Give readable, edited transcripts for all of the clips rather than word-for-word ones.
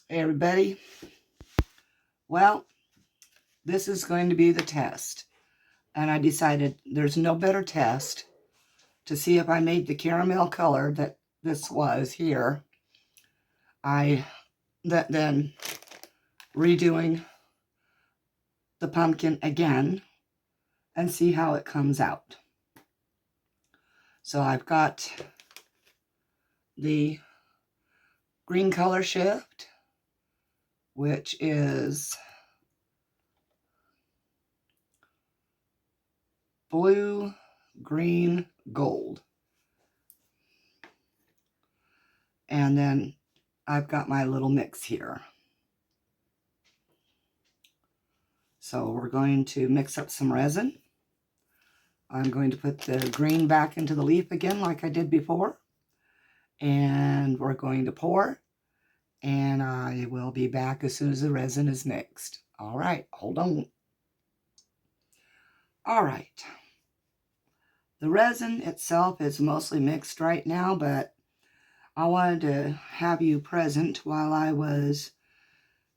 Hey everybody. Well, this is going to be the test. And I decided there's no better test to see if I made the caramel color that this was here. Then redoing the pumpkin again and see how it comes out. So I've got the green color shift, which is blue, green, gold. And then I've got my little mix here. So we're going to mix up some resin. I'm going to put the green back into the leaf again like I did before. And we're going to pour. And I will be back as soon as the resin is mixed. All right, hold on. All right. The resin itself is mostly mixed right now, but I wanted to have you present while I was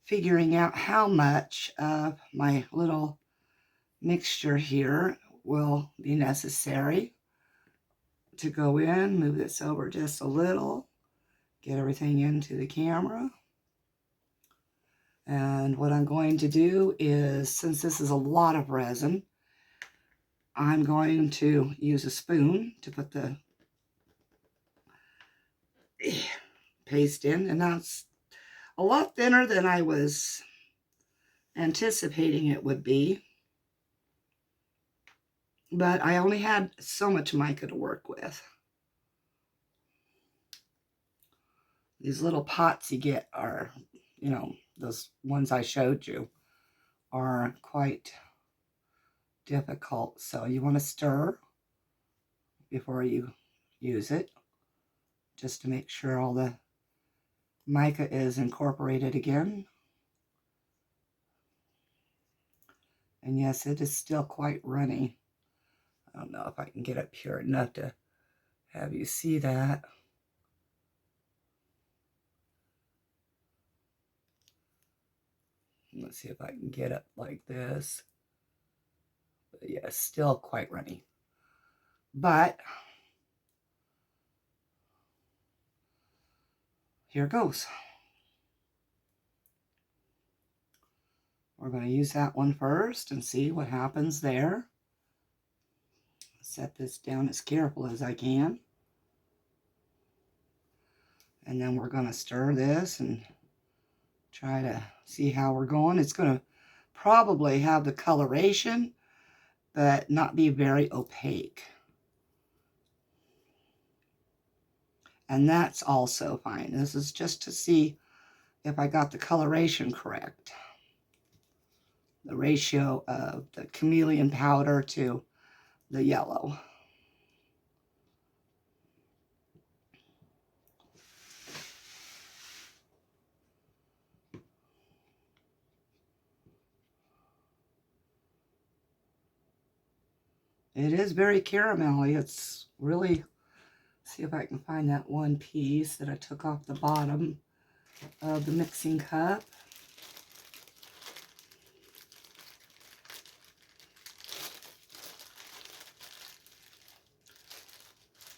figuring out how much of my little mixture here will be necessary to go in. Move this over just a little, get everything into the camera. And what I'm going to do is, since this is a lot of resin, I'm going to use a spoon to put the paste in. And now it's a lot thinner than I was anticipating it would be. But I only had so much mica to work with. These little pots you get are, you know, those ones I showed you are quite difficult. So you want to stir before you use it, just to make sure all the mica is incorporated again. And yes, it is still quite runny. I don't know if I can get up here enough to have you see that. Let's see if I can get up like this. But yeah, still quite runny. But here goes. We're going to use that one first and see what happens there. Set this down as careful as I can. And then we're going to stir this and try to see how we're going. It's going to probably have the coloration, but not be very opaque. And that's also fine. This is just to see if I got the coloration correct. The ratio of the chameleon powder to the yellow. It is very caramelly. It's really, see if I can find that one piece that I took off the bottom of the mixing cup.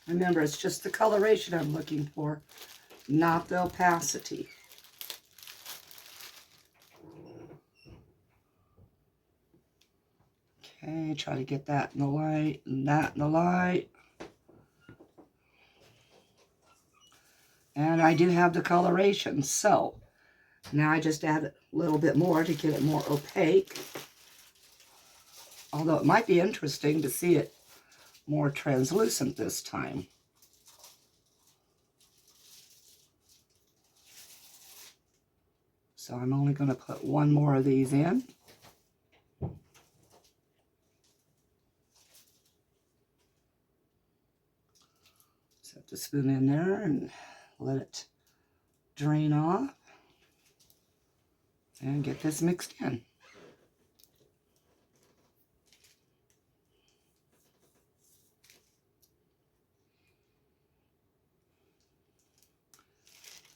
Remember, it's just the coloration I'm looking for, not the opacity. Okay, try to get that in the light and that in the light. And I do have the coloration, so now I just add a little bit more to get it more opaque. Although it might be interesting to see it more translucent this time. So I'm only going to put one more of these in. Set the spoon in there and let it drain off. And get this mixed in.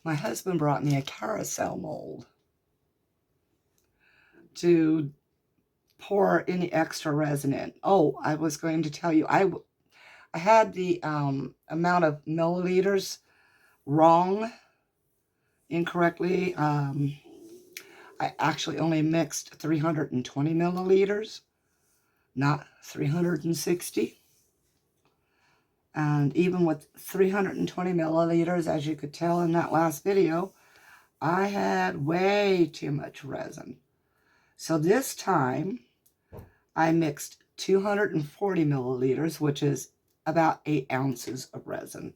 my husband brought me a carousel mold to pour any extra resin in. Oh, I was going to tell you, I had the amount of milliliters wrong, incorrectly. I actually only mixed 320 milliliters, not 360. And even with 320 milliliters, as you could tell in that last video, I had way too much resin. So this time, I mixed 240 milliliters, which is about 8 ounces of resin.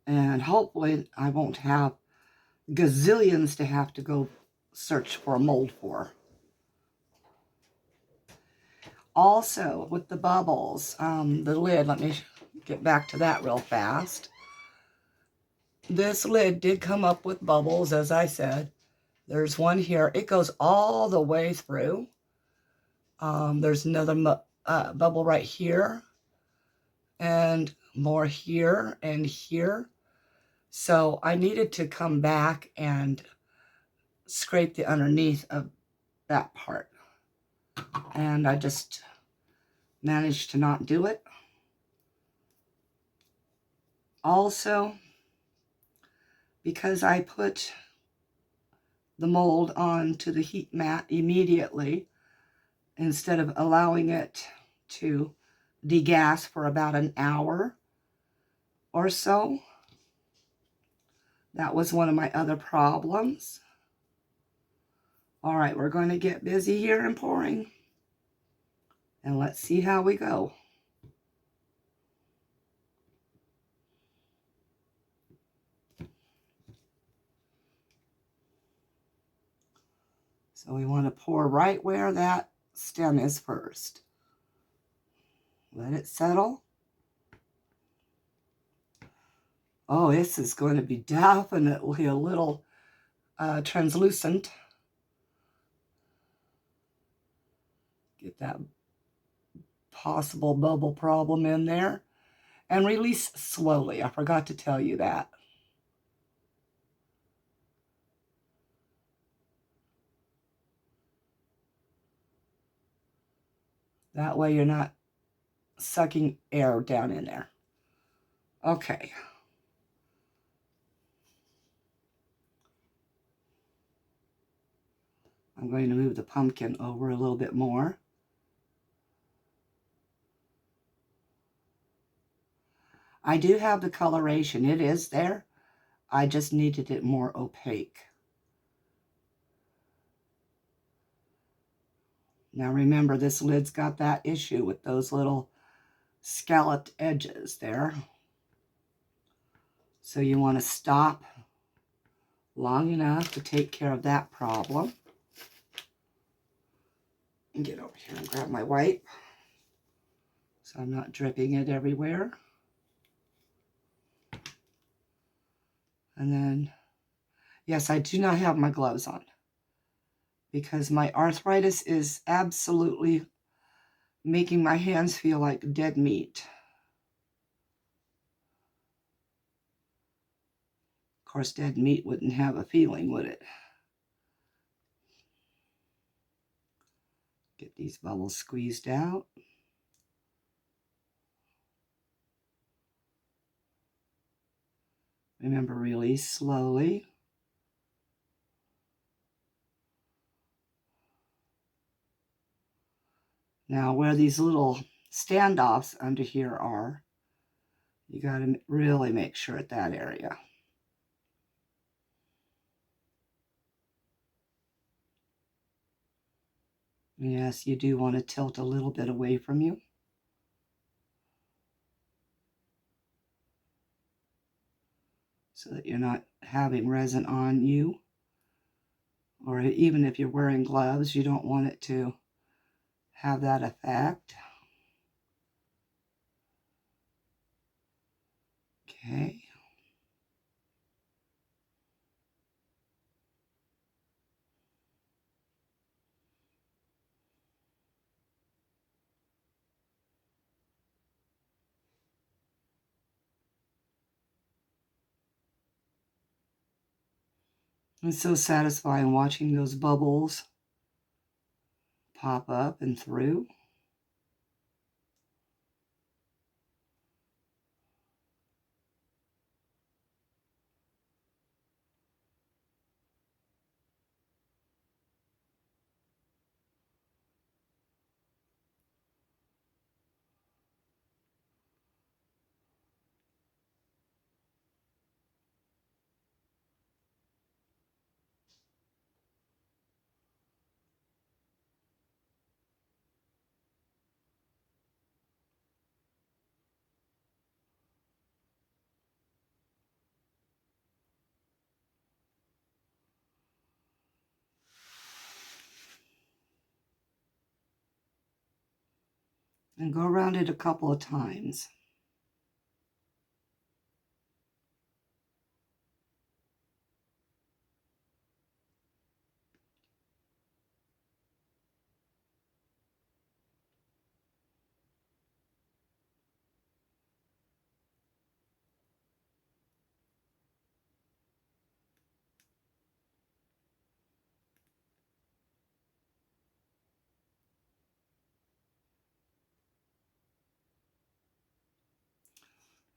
And hopefully I won't have gazillions to have to go search for a mold for. Also, with the bubbles, the lid, let me get back to that real fast. This lid did come up with bubbles, as I said. There's one here. It goes all the way through. There's another bubble right here, and more here and here. So I needed to come back and scrape the underneath of that part. And I just managed to not do it. Also, because I put the mold onto the heat mat immediately, instead of allowing it to degas for about an hour or so. That was one of my other problems. All right, we're going to get busy here and pouring. And let's see how we go. So we want to pour right where that stem is first. Let it settle. Oh, this is going to be definitely a little translucent. Get that possible bubble problem in there. And release slowly. I forgot to tell you that. That way you're not sucking air down in there. Okay. I'm going to move the pumpkin over a little bit more. I do have the coloration. It is there. I just needed it more opaque. Now remember, this lid's got that issue with those little scalloped edges there. So you want to stop long enough to take care of that problem. And get over here and grab my wipe so I'm not dripping it everywhere. And then, yes, I do not have my gloves on because my arthritis is absolutely making my hands feel like dead meat. Of course, dead meat wouldn't have a feeling, would it? Get these bubbles squeezed out. Remember, release slowly. Now, where these little standoffs under here are, you got to really make sure at that area. Yes, you do want to tilt a little bit away from you. So that you're not having resin on you. Or even if you're wearing gloves, you don't want it to have that effect. Okay. It's so satisfying watching those bubbles pop up and through. And go around it a couple of times.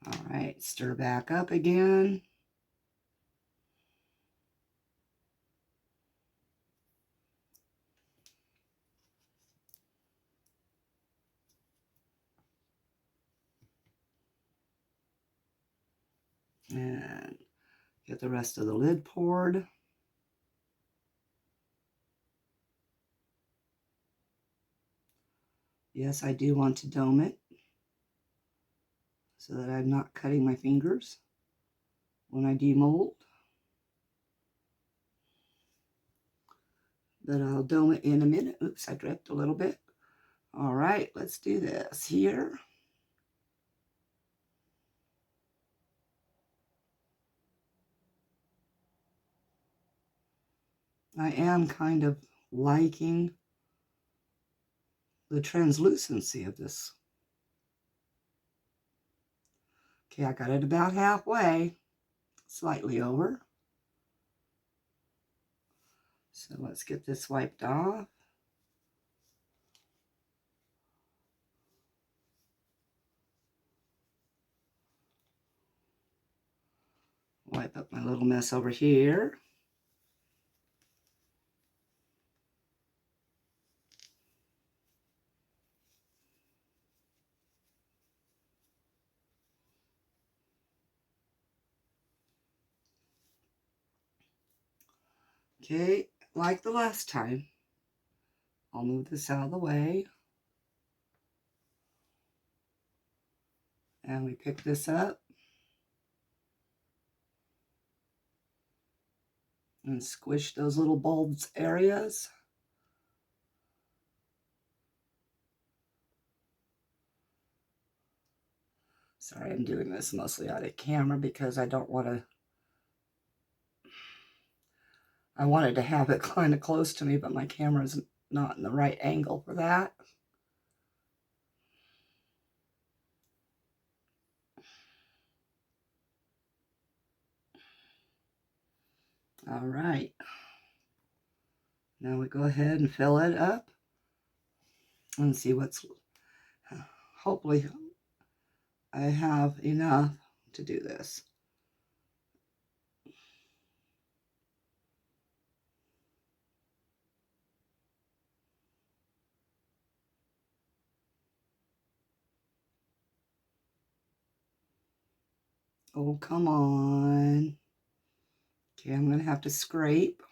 All right, stir back up again. And get the rest of the lid poured. Yes, I do want to dome it so that I'm not cutting my fingers when I demold. But I'll dome it in a minute. Oops, I dripped a little bit. All right, let's do this here. I am kind of liking the translucency of this. Okay, I got it about halfway, slightly over. So let's get this wiped off. Wipe up my little mess over here. Okay, like the last time, I'll move this out of the way. And we pick this up and squish those little bulbs areas. Sorry, I'm doing this mostly out of camera because I don't want to, I wanted to have it kind of close to me, but my camera's not in the right angle for that. All right. Now we go ahead and fill it up and see what's, hopefully I have enough to do this. Oh, come on. Okay, I'm going to have to scrape.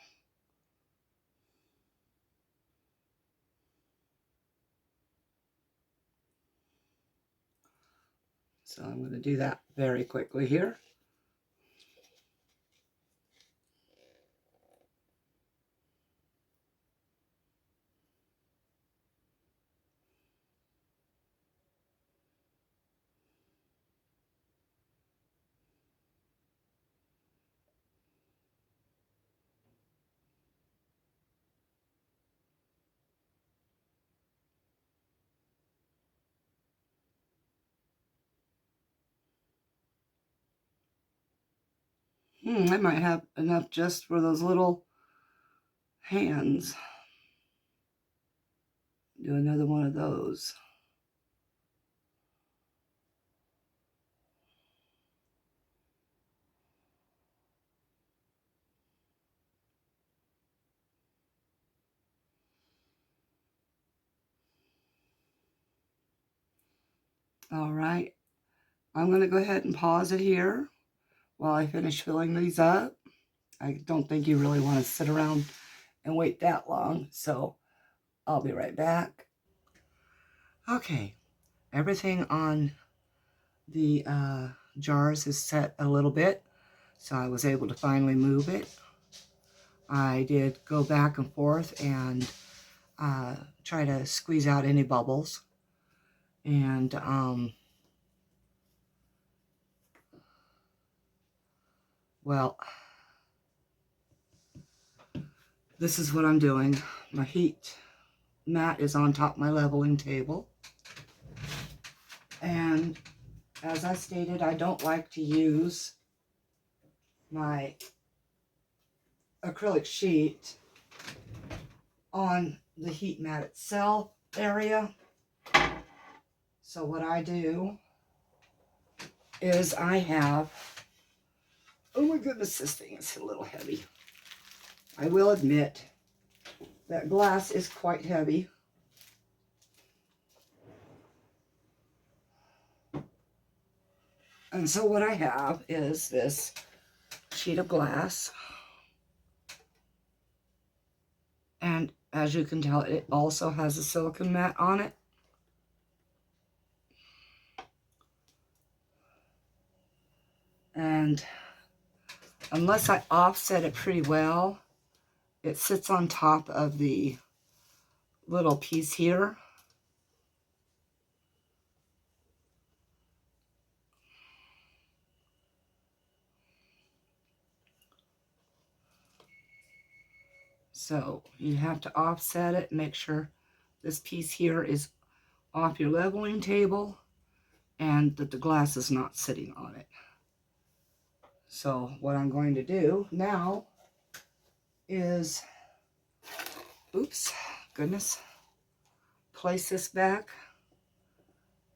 So I'm going to do that very quickly here. I might have enough just for those little hands. Do another one of those. All right. I'm going to go ahead and pause it here while I finish filling these up. I don't think you really want to sit around and wait that long, so I'll be right back. Okay, everything on the jars is set a little bit, so I was able to finally move it. I did go back and forth and try to squeeze out any bubbles, and well, this is what I'm doing. My heat mat is on top of my leveling table, and as I stated, I don't like to use my acrylic sheet on the heat mat itself area. So what I do is I have, oh my goodness, this thing is a little heavy. I will admit that glass is quite heavy. And so what I have is this sheet of glass. And as you can tell, it also has a silicone mat on it. And unless I offset it pretty well, it sits on top of the little piece here. So you have to offset it, make sure this piece here is off your leveling table and that the glass is not sitting on it. So what I'm going to do now is, oops, goodness, place this back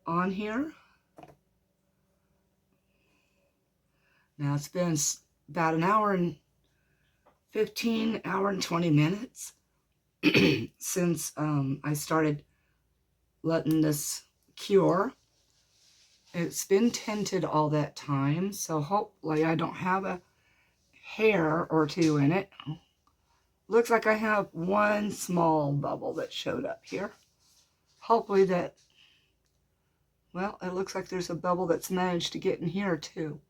on here. Now it's been about an hour and 15, hour and 20 minutes since I started letting this cure. It's been tinted all that time, so hopefully I don't have a hair or two in it. Looks like I have one small bubble that showed up here. Hopefully that, well, it looks like there's a bubble that's managed to get in here too.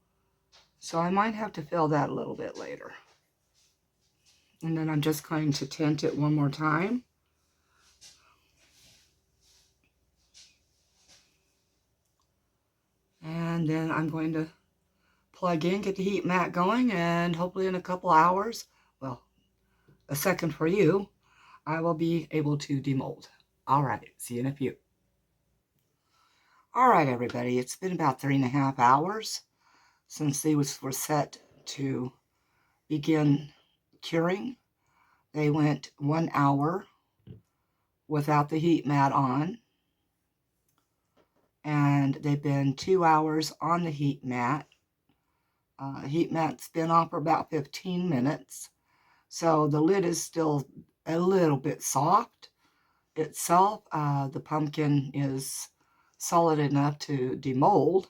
So I might have to fill that a little bit later. And then I'm just going to tint it one more time. And then I'm going to plug in, get the heat mat going, and hopefully in a couple hours, well, a second for you, I will be able to demold. All right, see you in a few. All right, everybody, it's been about 3.5 hours since these were set to begin curing. They went 1 hour without the heat mat on, and they've been 2 hours on the heat mat. Heat mat's been on for about 15 minutes, so the lid is still a little bit soft itself. The pumpkin is solid enough to demold.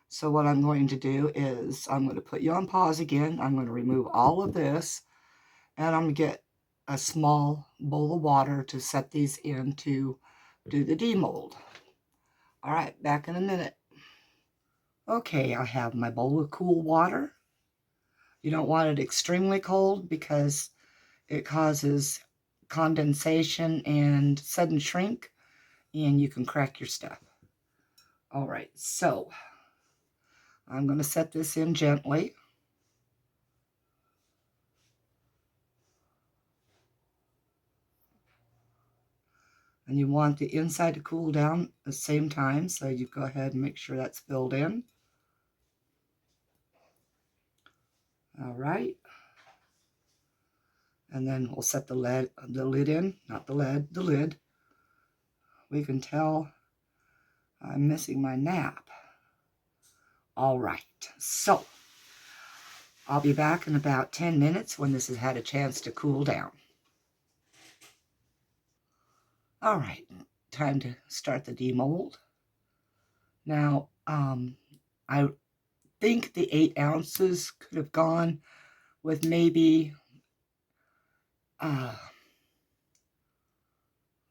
So what I'm going to do is I'm going to put you on pause again. I'm going to remove all of this, and I'm going to get a small bowl of water to set these in to do the demold. All right, back in a minute. Okay, I have my bowl of cool water. You don't want it extremely cold because it causes condensation and sudden shrink, and you can crack your stuff. All right, so I'm going to set this in gently. And you want the inside to cool down at the same time, so you go ahead and make sure that's filled in. All right. And then we'll set the lid in, not the lead, the lid. We can tell I'm missing my nap. All right, so I'll be back in about 10 minutes when this has had a chance to cool down. All right, time to start the demold. Now, I think the 8 ounces could have gone with maybe,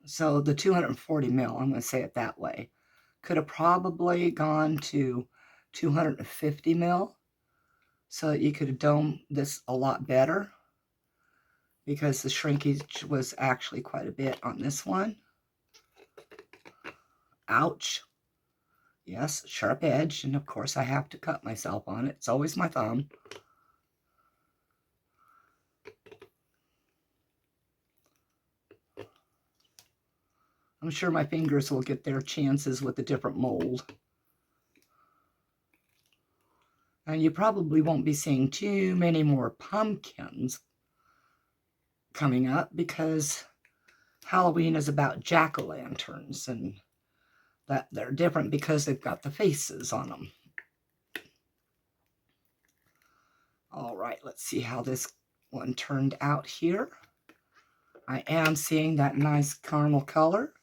so the 240 mil, I'm going to say it that way, could have probably gone to 250 mil, so that you could have domed this a lot better, because the shrinkage was actually quite a bit on this one. Ouch. Yes, sharp edge, and of course I have to cut myself on it. It's always my thumb. I'm sure my fingers will get their chances with a different mold. And you probably won't be seeing too many more pumpkins coming up, because Halloween is about jack-o'-lanterns, and that they're different because they've got the faces on them. All right, let's see how this one turned out here. I am seeing that nice caramel color.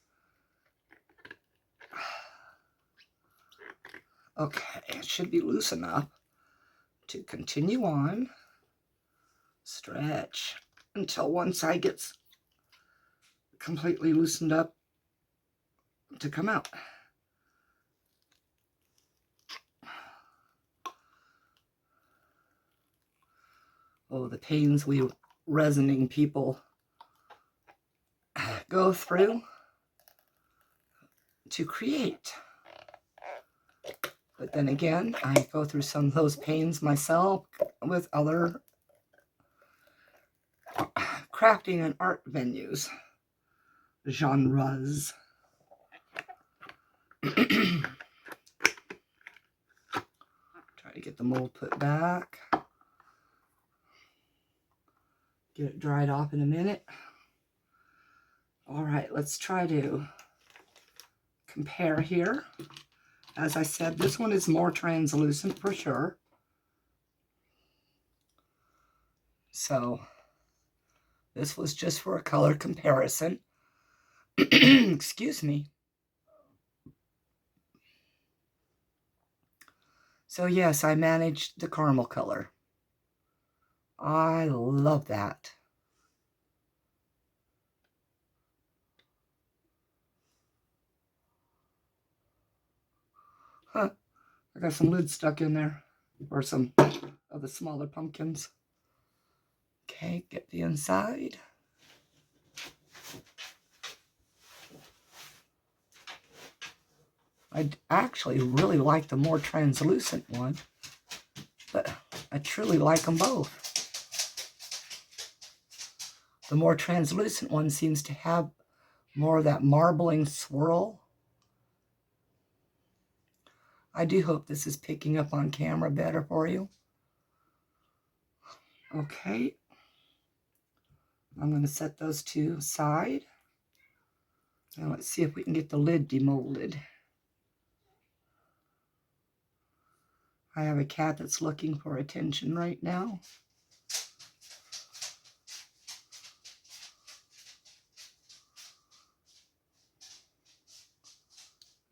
Okay, it should be loose enough to continue on. Stretch until one side gets completely loosened up to come out. Oh, the pains we resining people go through to create. But then again, I go through some of those pains myself with other crafting and art venues, genres. Try to get the mold put back. Get it dried off in a minute. All right, let's try to compare here. As I said, this one is more translucent for sure. So this was just for a color comparison. Excuse me. So yes, I managed the caramel color. I love that. Huh, I got some lid stuck in there, or some of the smaller pumpkins. Okay, get the inside. I actually really like the more translucent one, but I truly like them both. The more translucent one seems to have more of that marbling swirl. I do hope this is picking up on camera better for you. Okay. I'm going to set those two aside. Now let's see if we can get the lid demolded. I have a cat that's looking for attention right now.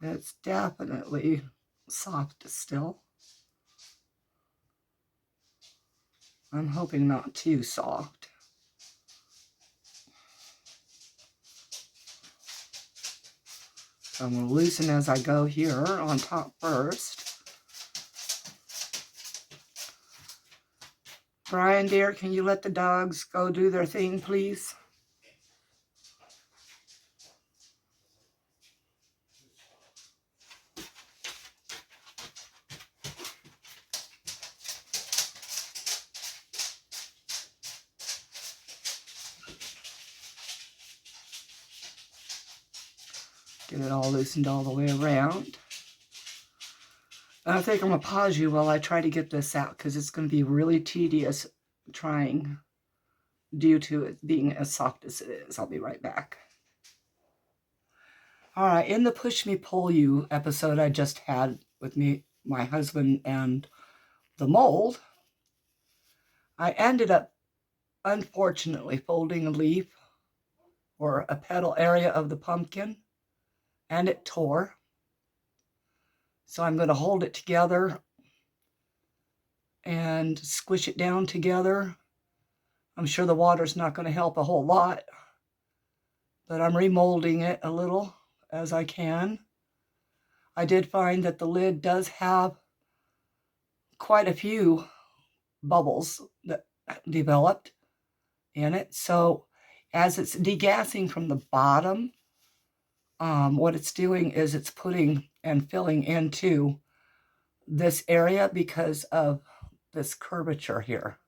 It's definitely soft still. I'm hoping not too soft. So I'm going to loosen as I go here on top first. Brian, dear, can you let the dogs go do their thing, please? Get it all loosened all the way around. I think I'm going to pause you while I try to get this out because it's going to be really tedious trying due to it being as soft as it is. I'll be right back. All right, in the Push Me Pull You episode I just had with me, my husband, and the mold, I ended up, unfortunately, folding a leaf or a petal area of the pumpkin, and it tore. So I'm going to hold it together and squish it down together. I'm sure the water's not going to help a whole lot, but I'm remolding it a little as I can. I did find that the lid does have quite a few bubbles that developed in it. So as it's degassing from the bottom, what it's doing is it's putting and filling into this area because of this curvature here.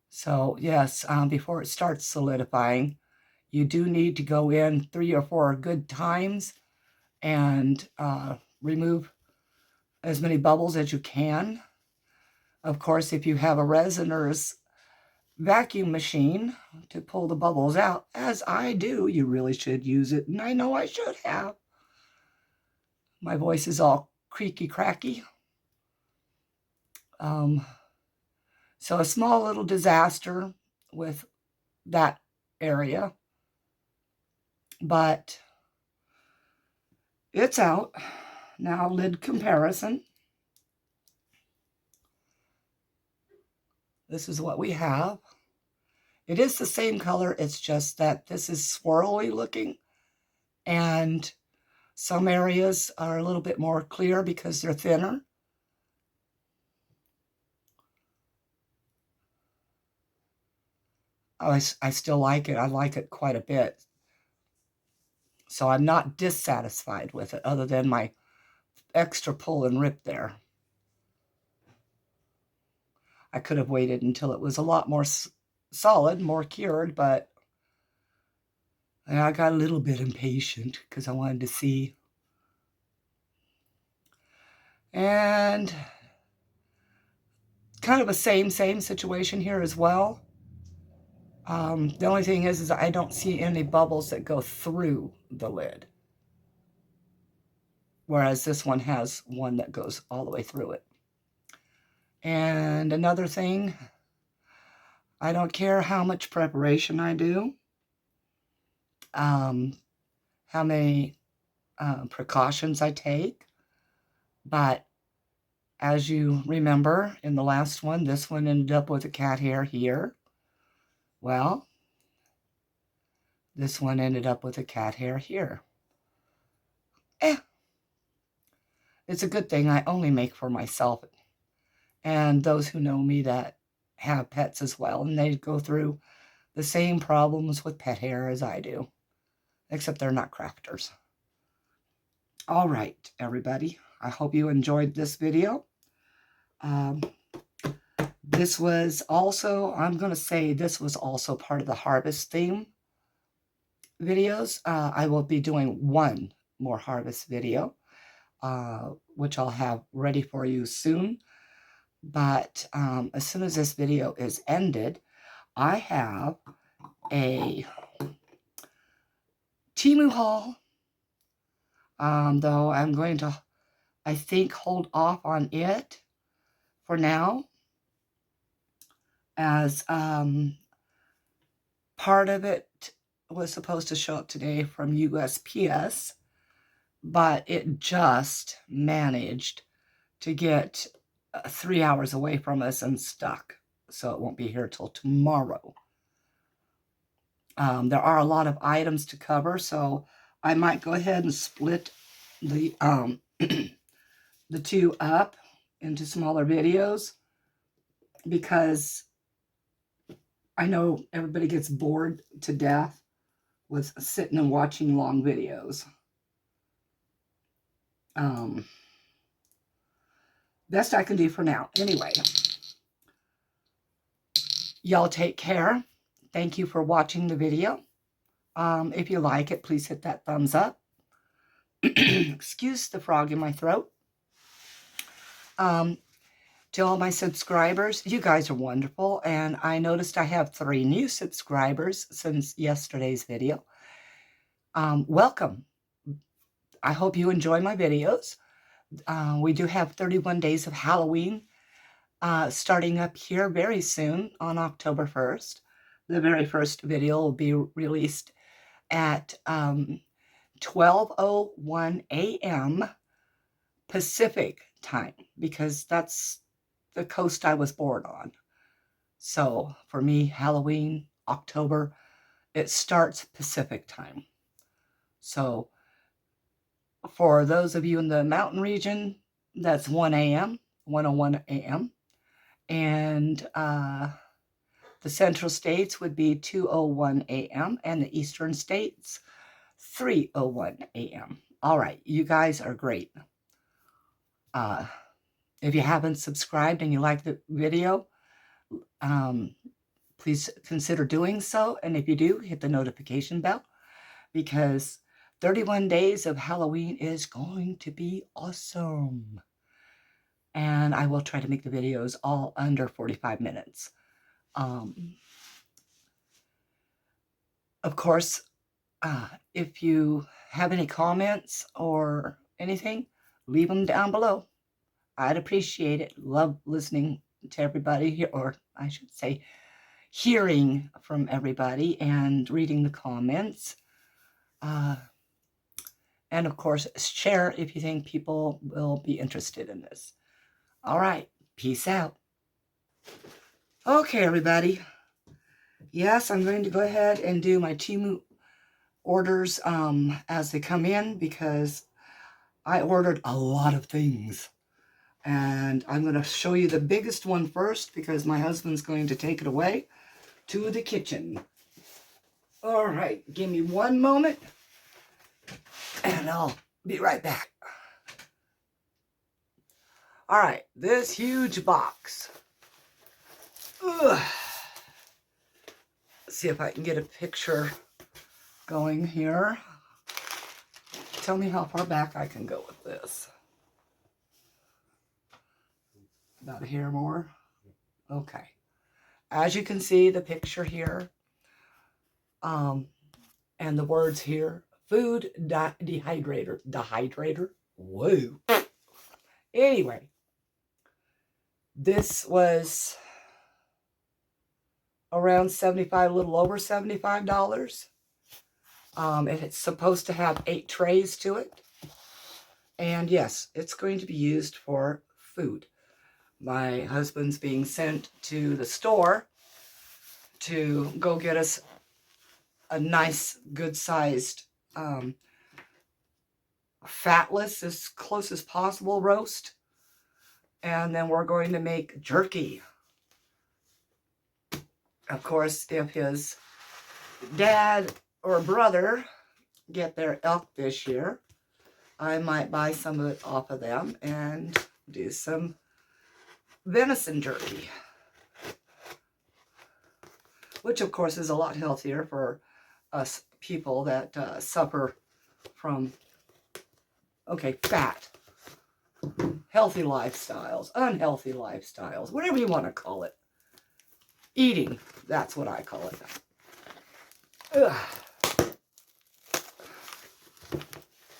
So yes, before it starts solidifying, you do need to go in 3 or 4 good times and remove as many bubbles as you can. Of course, if you have a resiner's vacuum machine to pull the bubbles out, as I do, you really should use it, and I know I should have. My voice is all creaky cracky. So a small little disaster with that area, but it's out. Now, lid comparison. This is what we have. It is the same color, it's just that this is swirly looking, and some areas are a little bit more clear because they're thinner. I still like it. I like it quite a bit. So I'm not dissatisfied with it other than my extra pull and rip there. I could have waited until it was a lot more solid, more cured, but I got a little bit impatient because I wanted to see. And kind of a same situation here as well. The only thing is I don't see any bubbles that go through the lid, whereas this one has one that goes all the way through it. And another thing, I don't care how much preparation I do, how many precautions I take, but as you remember in the last one, this one ended up with a cat hair here. Well, this one ended up with a cat hair here. It's a good thing I only make for myself and those who know me that have pets as well, and they go through the same problems with pet hair as I do, except they're not crafters. All right, everybody. I hope you enjoyed this video. This was also, I'm going to say this was also part of the harvest theme videos. I will be doing one more harvest video, which I'll have ready for you soon. But as soon as this video is ended, I have a Temu Haul. Though I'm going to, I think, hold off on it for now, as part of it was supposed to show up today from USPS, but it just managed to get 3 hours away from us and stuck, so it won't be here till tomorrow. There are a lot of items to cover, so I might go ahead and split the the two up into smaller videos, because I know everybody gets bored to death with sitting and watching long videos. Best I can do for now. Anyway, y'all take care. Thank you for watching the video. If you like it, please hit that thumbs up. Excuse the frog in my throat. To all my subscribers, you guys are wonderful, and I noticed I have 3 new subscribers since yesterday's video. Welcome. I hope you enjoy my videos. We do have 31 days of Halloween starting up here very soon on October 1st. The very first video will be released at 12:01 a.m. Pacific time, because that's the coast I was born on. So for me, Halloween, October, it starts Pacific time. So for those of you in the mountain region, that's 1 a.m., 1:01 a.m. And the central states would be 2:01 a.m. and the eastern states 3:01 a.m. All right, you guys are great. If you haven't subscribed and you like the video, please consider doing so. And if you do, hit the notification bell, because 31 days of Halloween is going to be awesome. And I will try to make the videos all under 45 minutes. Of course, if you have any comments or anything, leave them down below. I'd appreciate it. Love listening to everybody here, or I should say, hearing from everybody and reading the comments. And of course, share if you think people will be interested in this. All right, peace out. Okay, everybody. Yes, I'm going to go ahead and do my Temu orders as they come in, because I ordered a lot of things. And I'm going to show you the biggest one first, because my husband's going to take it away to the kitchen. All right, give me one moment, and I'll be right back. All right, this huge box. Ugh. Let's see if I can get a picture going here. Tell me how far back I can go with this. About a hair more? Okay. As you can see, the picture here, and the words here, food dehydrator. Whoa. Anyway, this was around $75, a little over $75. It's supposed to have 8 trays to it. And yes, it's going to be used for food. My husband's being sent to the store to go get us a nice, good-sized, fatless, as close as possible, roast. And then we're going to make jerky. Of course, if his dad or brother get their elk this year, I might buy some of it off of them and do some venison jerky, which of course is a lot healthier for us people that suffer from, fat, healthy lifestyles, unhealthy lifestyles, whatever you want to call it. Eating, that's what I call it. Ugh.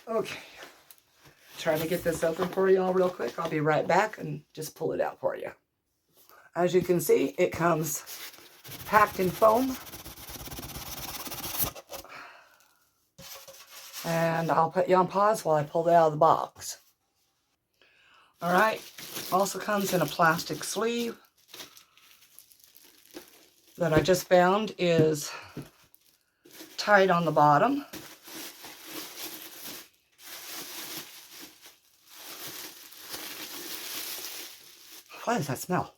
Okay, trying to get this open for y'all real quick. I'll be right back and just pull it out for you. As you can see, it comes packed in foam. And I'll put you on pause while I pull it out of the box. All right, also comes in a plastic sleeve that I just found is tied on the bottom. What does that smell?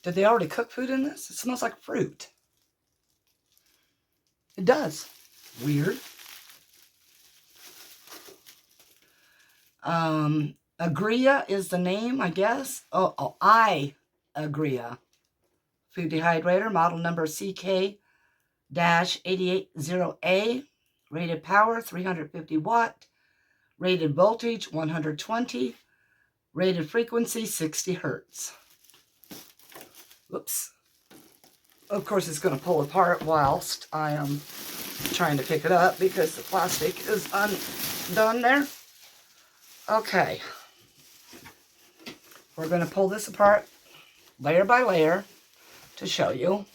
Did they already cook food in this? It smells like fruit. It does. Weird. Agria is the name, I guess. Agria. Food dehydrator, model number CK-880A. Rated power, 350 watt. Rated voltage, 120. Rated frequency 60 hertz. Whoops. Of course, it's going to pull apart whilst I am trying to pick it up because the plastic is undone there. Okay. We're going to pull this apart layer by layer to show you.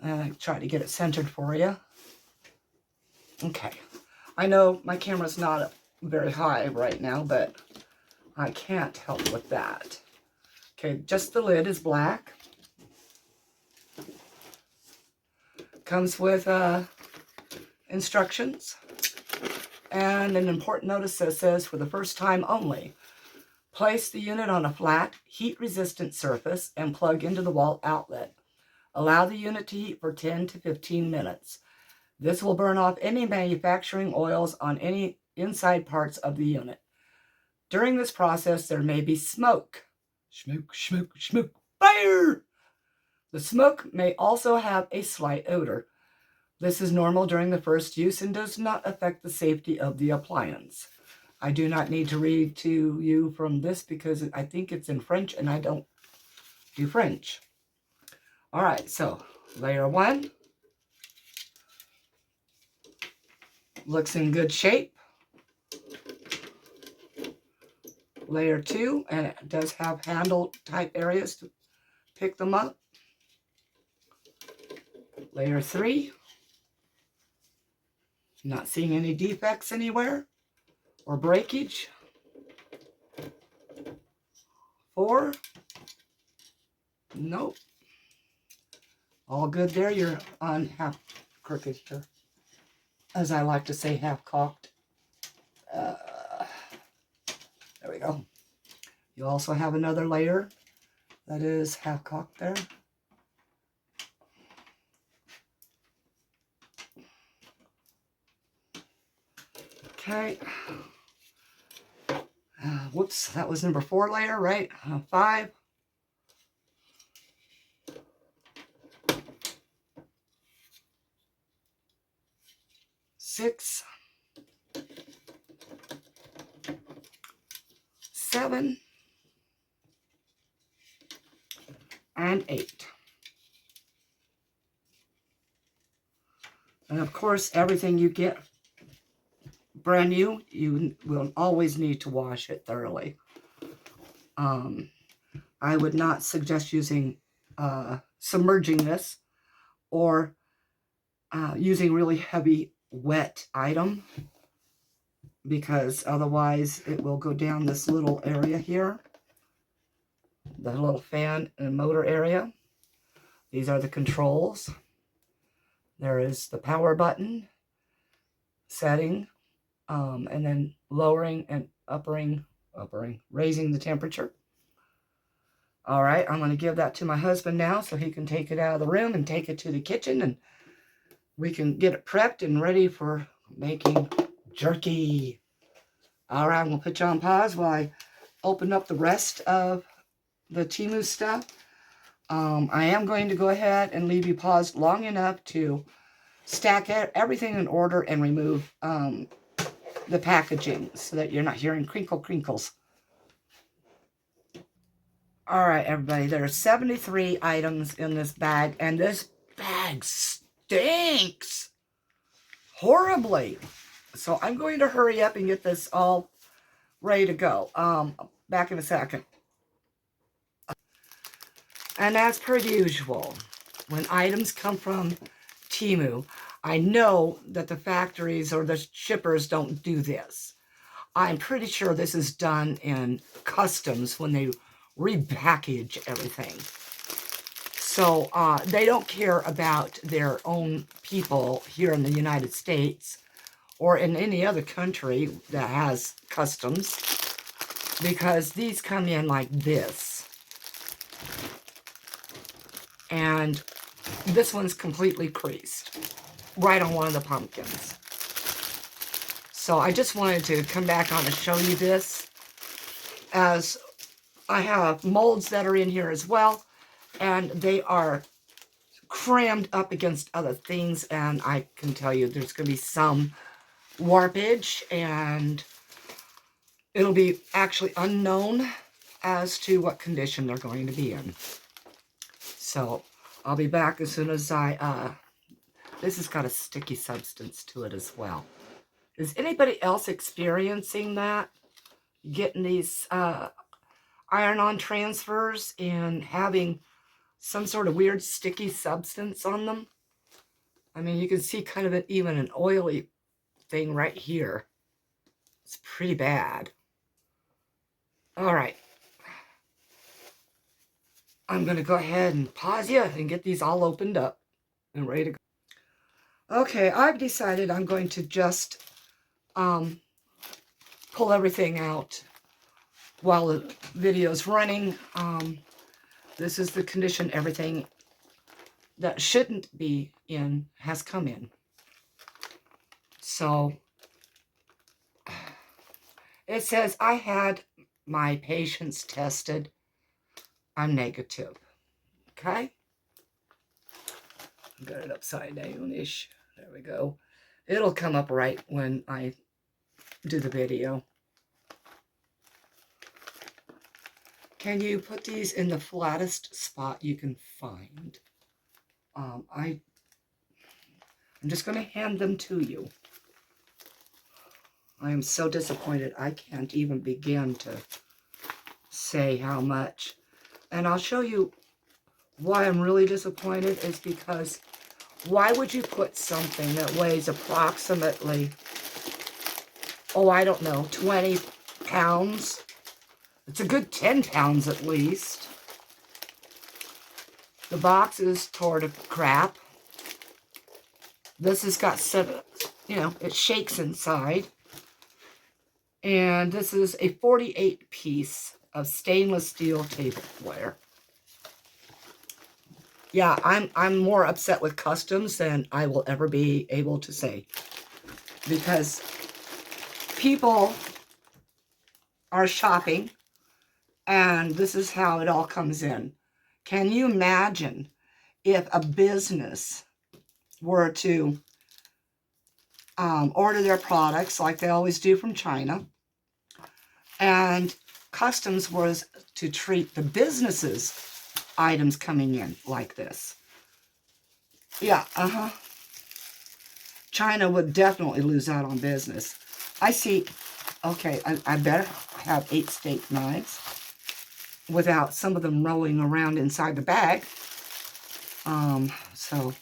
And try to get it centered for you. Okay. I know my camera's not very high right now, but I can't help with that. Okay, just the lid is black. Comes with instructions. And an important notice that says, for the first time only, place the unit on a flat, heat-resistant surface and plug into the wall outlet. Allow the unit to heat for 10 to 15 minutes. This will burn off any manufacturing oils on any inside parts of the unit. During this process, there may be smoke. Smoke, smoke, smoke, fire! The smoke may also have a slight odor. This is normal during the first use and does not affect the safety of the appliance. I do not need to read to you from this because I think it's in French and I don't do French. All right, so layer 1 looks in good shape. Layer 2, and it does have handle type areas to pick them up. Layer 3, not seeing any defects anywhere or breakage. 4, nope. All good there. You're on half crooked here. As I like to say, half cocked. There we go. You also have another layer that is half cocked there. Okay. Whoops, that was number 4 layer, right? 5. 6, 7, and 8. And of course, everything you get brand new, you will always need to wash it thoroughly. I would not suggest using submerging this or using really heavy wet item, because otherwise it will go down this little area here, the little fan and motor area. These are the controls. There is the power button, setting, and then lowering and uppering, raising the temperature. All right, I'm going to give that to my husband now so he can take it out of the room and take it to the kitchen, and we can get it prepped and ready for making jerky. All right, I'm going to put you on pause while I open up the rest of the Temu stuff. I am going to go ahead and leave you paused long enough to stack everything in order and remove the packaging so that you're not hearing crinkles. All right, everybody, there are 73 items in this bag, and this bag stinks horribly. So I'm going to hurry up and get this all ready to go. Back in a second. And as per usual, when items come from Temu, I know that the factories or the shippers don't do this. I'm pretty sure this is done in customs when they repackage everything. So they don't care about their own people here in the United States or in any other country that has customs, because these come in like this. And this one's completely creased right on one of the pumpkins. So I just wanted to come back on and show you this, as I have molds that are in here as well, and they are crammed up against other things, and I can tell you there's going to be some warpage, and it'll be actually unknown as to what condition they're going to be in. So I'll be back as soon as this has got a sticky substance to it as well. Is anybody else experiencing that? Getting these iron-on transfers and having some sort of weird sticky substance on them? I mean, you can see kind of even an oily thing right here. It's pretty bad. All right. I'm going to go ahead and pause you and get these all opened up and ready to go. Okay, I've decided I'm going to just pull everything out while the video's running. This is the condition everything that shouldn't be in has come in. So it says I had my patients tested. I'm negative. Okay? Got it upside down-ish. There we go. It'll come up right when I do the video. Can you put these in the flattest spot you can find? I'm just going to hand them to you. I am so disappointed. I can't even begin to say how much. And I'll show you why I'm really disappointed is because why would you put something that weighs approximately, oh, I don't know, 20 pounds? It's a good 10 pounds at least. The box is tore to crap. This has got it shakes inside. And this is a 48 piece of stainless steel tableware. Yeah, I'm more upset with customs than I will ever be able to say. Because people are shopping, and this is how it all comes in. Can you imagine if a business were to order their products like they always do from China, and customs was to treat the business's items coming in like this? Yeah, China would definitely lose out on business. I see, okay, I better have 8 steak knives without some of them rolling around inside the bag. So,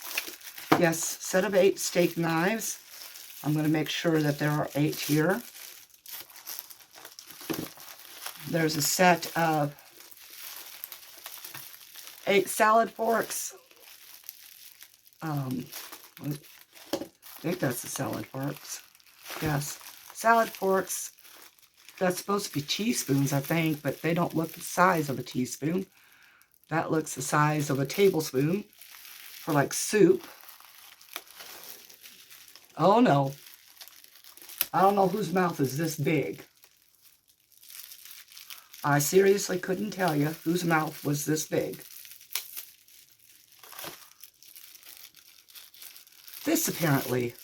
yes, set of 8 steak knives. I'm going to make sure that there are 8 here. There's a set of 8 salad forks. I think that's the salad forks. Yes, salad forks. That's supposed to be teaspoons, I think, but they don't look the size of a teaspoon. That looks the size of a tablespoon for like soup. Oh no. I don't know whose mouth is this big. I seriously couldn't tell you whose mouth was this big. This apparently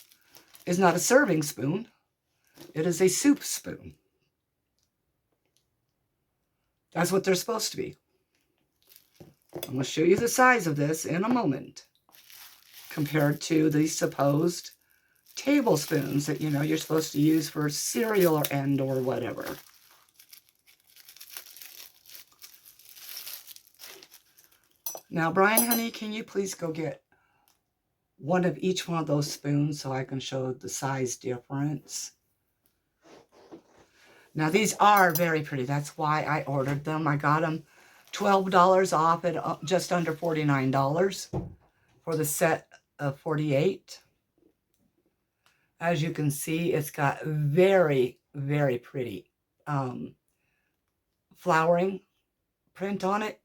is not a serving spoon. It is a soup spoon. That's what they're supposed to be. I'm going to show you the size of this in a moment compared to the supposed tablespoons that, you know, you're supposed to use for cereal or whatever. Now, Brian, honey, can you please go get one of each one of those spoons so I can show the size difference? Now, these are very pretty. That's why I ordered them. I got them $12 off at just under $49 for the set of 48. As you can see, it's got very, very pretty flowering print on it.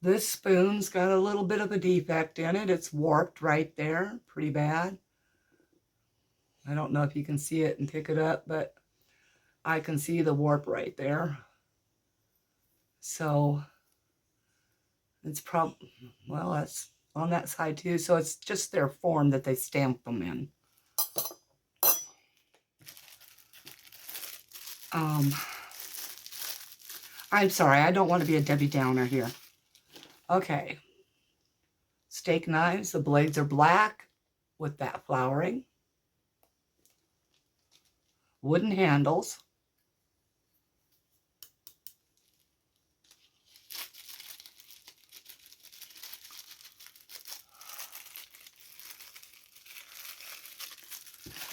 This spoon's got a little bit of a defect in it. It's warped right there, pretty bad. I don't know if you can see it and pick it up, but I can see the warp right there. So it's well, that's on that side too. So it's just their form that they stamp them in. I'm sorry, I don't want to be a Debbie Downer here. Okay. Steak knives, the blades are black with that flowering. Wooden handles.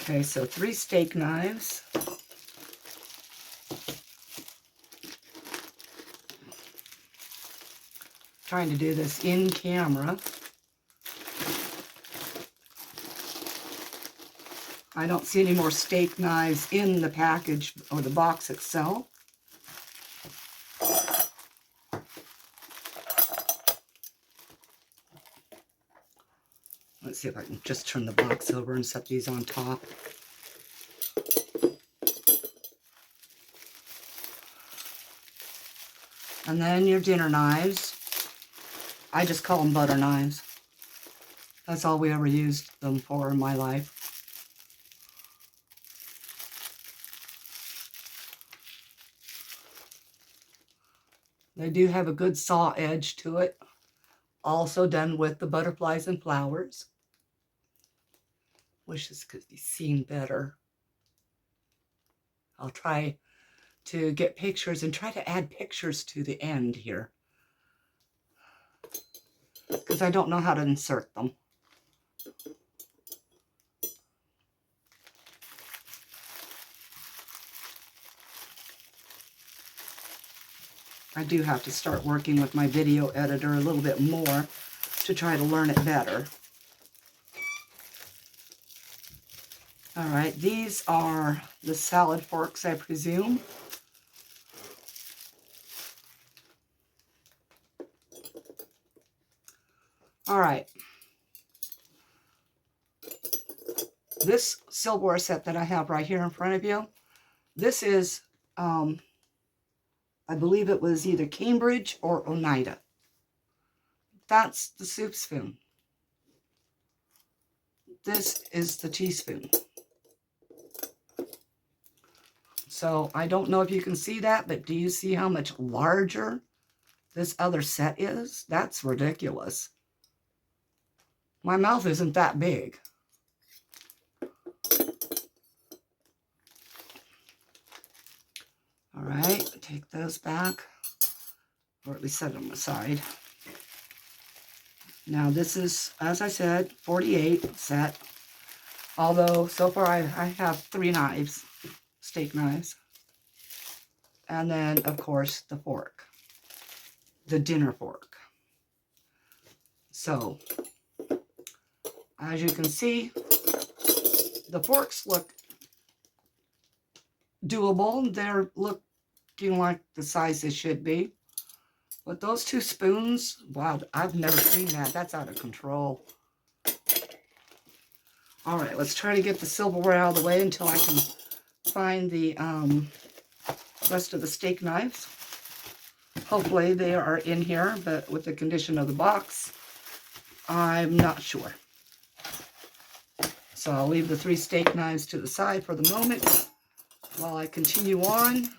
Okay, so 3 steak knives. Trying to do this in camera. I don't see any more steak knives in the package or the box itself. Let's see if I can just turn the box over and set these on top. And then your dinner knives. I just call them butter knives. That's all we ever used them for in my life. They do have a good saw edge to it. Also done with the butterflies and flowers. Wish this could be seen better. I'll try to get pictures and try to add pictures to the end here, because I don't know how to insert them. I do have to start working with my video editor a little bit more to try to learn it better. All right, these are the salad forks, I presume. All right. This silverware set that I have right here in front of you, this is, I believe it was either Cambridge or Oneida. That's the soup spoon. This is the teaspoon. So I don't know if you can see that, but do you see how much larger this other set is? That's ridiculous. My mouth isn't that big. All right, take those back, or at least set them aside. Now this is, as I said, 48 set. Although so far I have 3 knives, steak knives. And then of course the fork, the dinner fork. So as you can see, the forks look doable. They're looking like the size they should be. But those 2 spoons, wow, I've never seen that. That's out of control. All right, let's try to get the silverware out of the way until I can find the rest of the steak knives. Hopefully they are in here, but with the condition of the box, I'm not sure. So I'll leave the 3 steak knives to the side for the moment while I continue on.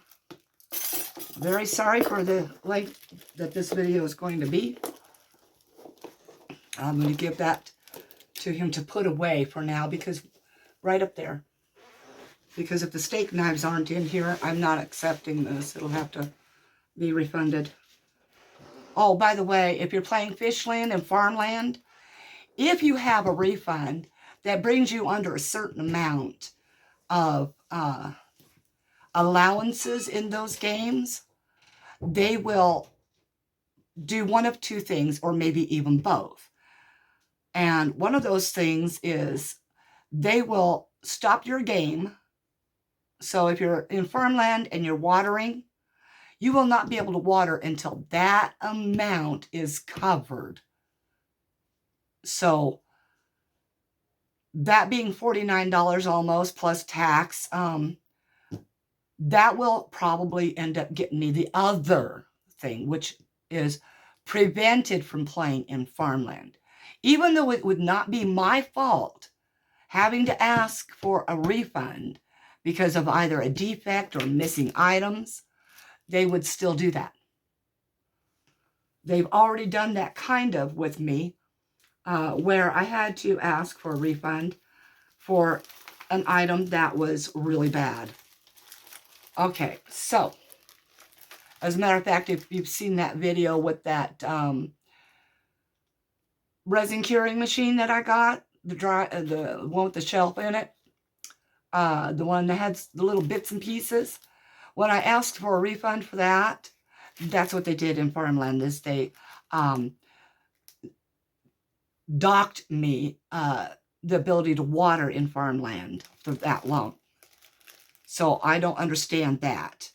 Very sorry for the length that this video is going to be. I'm going to give that to him to put away for now, because right up there. Because if the steak knives aren't in here, I'm not accepting this. It'll have to be refunded. Oh, by the way, if you're playing Fishland and Farmland, if you have a refund that brings you under a certain amount of allowances in those games, they will do one of 2 things, or maybe even both. And one of those things is they will stop your game. So if you're in farmland and you're watering, you will not be able to water until that amount is covered. So that being $49 almost plus tax, that will probably end up getting me the other thing, which is prevented from playing in farmland. Even though it would not be my fault having to ask for a refund, because of either a defect or missing items, they would still do that. They've already done that kind of with me, where I had to ask for a refund for an item that was really bad. Okay, so as a matter of fact, if you've seen that video with that resin curing machine that I got, the one with the shelf in it, the one that had the little bits and pieces, when I asked for a refund for that, that's what they did in Farmland, is they docked me the ability to water in Farmland for that long. So I don't understand that.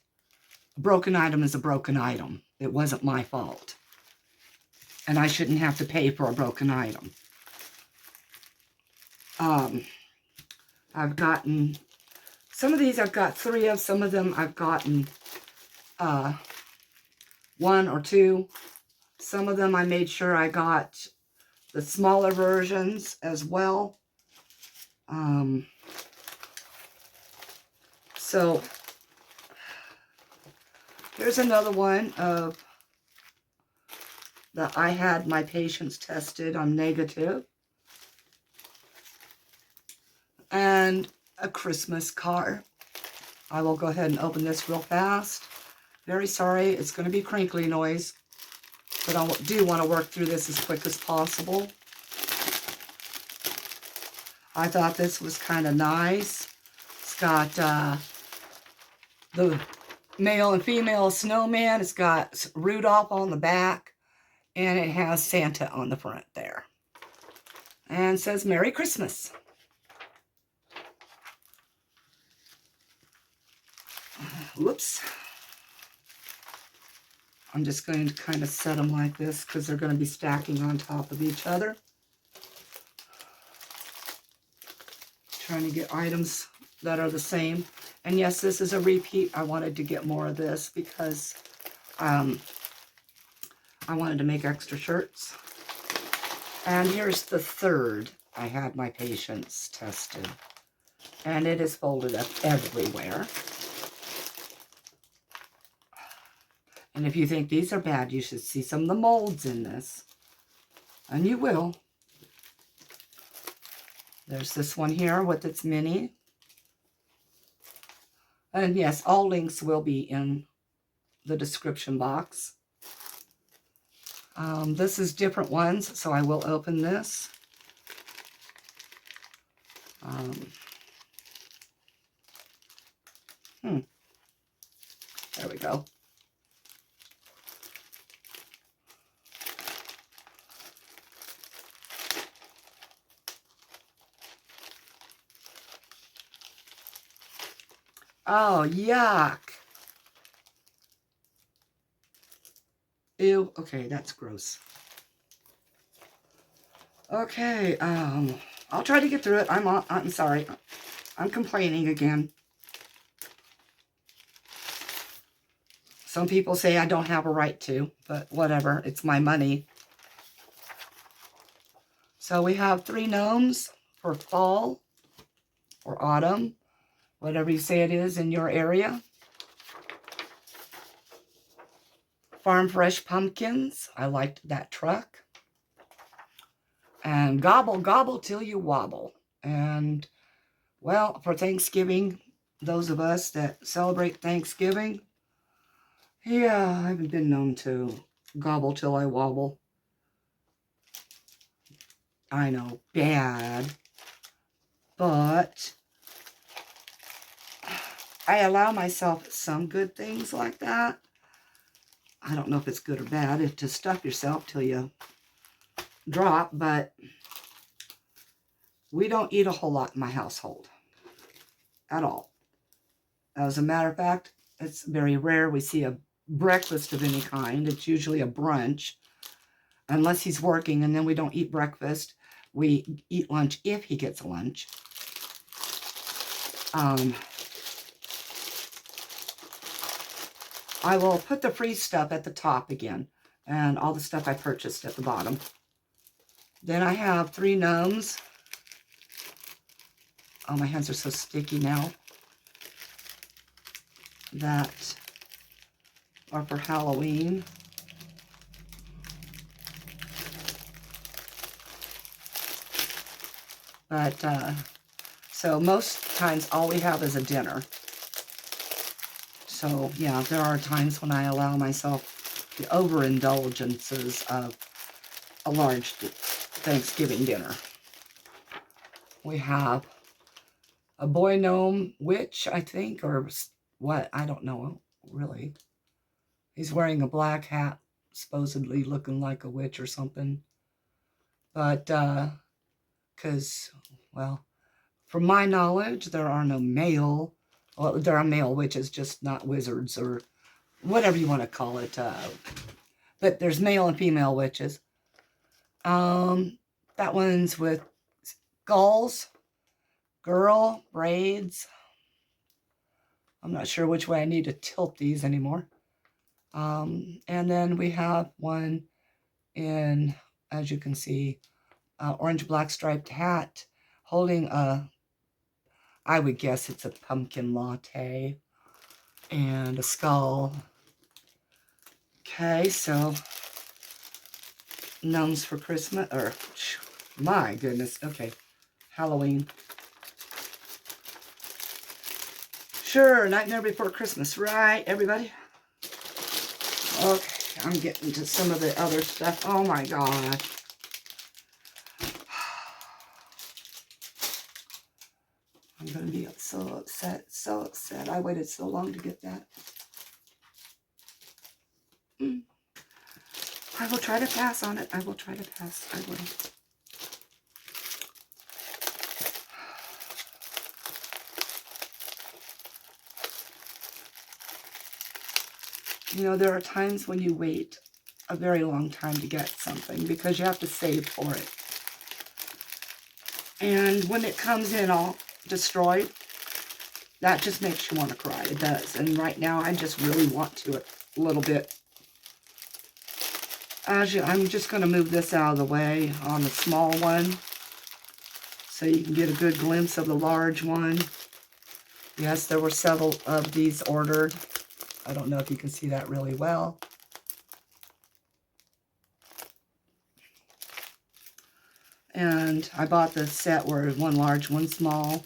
A broken item is a broken item. It wasn't my fault. And I shouldn't have to pay for a broken item. I've gotten, some of these I've got 3 of, some of them I've gotten 1 or 2. Some of them I made sure I got the smaller versions as well. So here's another one of that I had my patients tested on negative. And a Christmas card. I will go ahead and open this real fast. Very sorry, it's going to be crinkly noise, but I do want to work through this as quick as possible. I thought this was kind of nice. It's got the male and female snowman. It's got Rudolph on the back, and it has Santa on the front there. And it says Merry Christmas. Whoops. I'm just going to kind of set them like this because they're going to be stacking on top of each other. Trying to get items that are the same. And yes, this is a repeat. I wanted to get more of this because I wanted to make extra shirts. And here's the third. I had my patients tested. And it is folded up everywhere. And if you think these are bad, you should see some of the molds in this. And you will. There's this one here with its mini. And yes, all links will be in the description box. This is different ones, so I will open this. There we go. Oh, yuck. Ew. Okay, that's gross. Okay, I'll try to get through it. I'm sorry. I'm complaining again. Some people say I don't have a right to, but whatever. It's my money. So we have 3 gnomes for fall or autumn, whatever you say it is in your area. Farm Fresh pumpkins. I liked that truck. And Gobble Gobble Till You Wobble. And, well, for Thanksgiving, those of us that celebrate Thanksgiving, yeah, I haven't been known to gobble till I wobble. I know, bad. But I allow myself some good things like that. I don't know if it's good or bad to stuff yourself till you drop, but we don't eat a whole lot in my household at all. As a matter of fact, it's very rare we see a breakfast of any kind. It's usually a brunch, unless he's working, and then we don't eat breakfast. We eat lunch if he gets a lunch. I will put the free stuff at the top again, and all the stuff I purchased at the bottom. Then I have 3 gnomes. Oh, my hands are so sticky now. that are for Halloween. But, so most times all we have is a dinner. So, yeah, there are times when I allow myself the overindulgences of a large Thanksgiving dinner. We have a boy gnome witch, I think, or what, I don't know, really. He's wearing a black hat, supposedly looking like a witch or something. But, because, well, from my knowledge, there are no male, well, there are male witches, just not wizards or whatever you want to call it. But there's male and female witches. That one's with skulls, girl, braids. I'm not sure which way I need to tilt these anymore. And then we have one in, as you can see, orange black striped hat holding a, I would guess it's a pumpkin latte and a skull. Okay, so gnomes for Christmas, or my goodness, okay, Halloween. Sure, Nightmare Before Christmas, right, everybody? Okay, I'm getting to some of the other stuff. Oh my God. I'm going to be so upset. I waited so long to get that. I will try to pass on it. I will try to pass. I will. You know, there are times when you wait a very long time to get something because you have to save for it. And when it comes in all destroyed, that just makes you want to cry. It does. And right now, I just really want to a little bit. I'm just going to move this out of the way on the small one so you can get a good glimpse of the large one. Yes, there were several of these ordered. I don't know if you can see that really well. And I bought the set where one large, one small.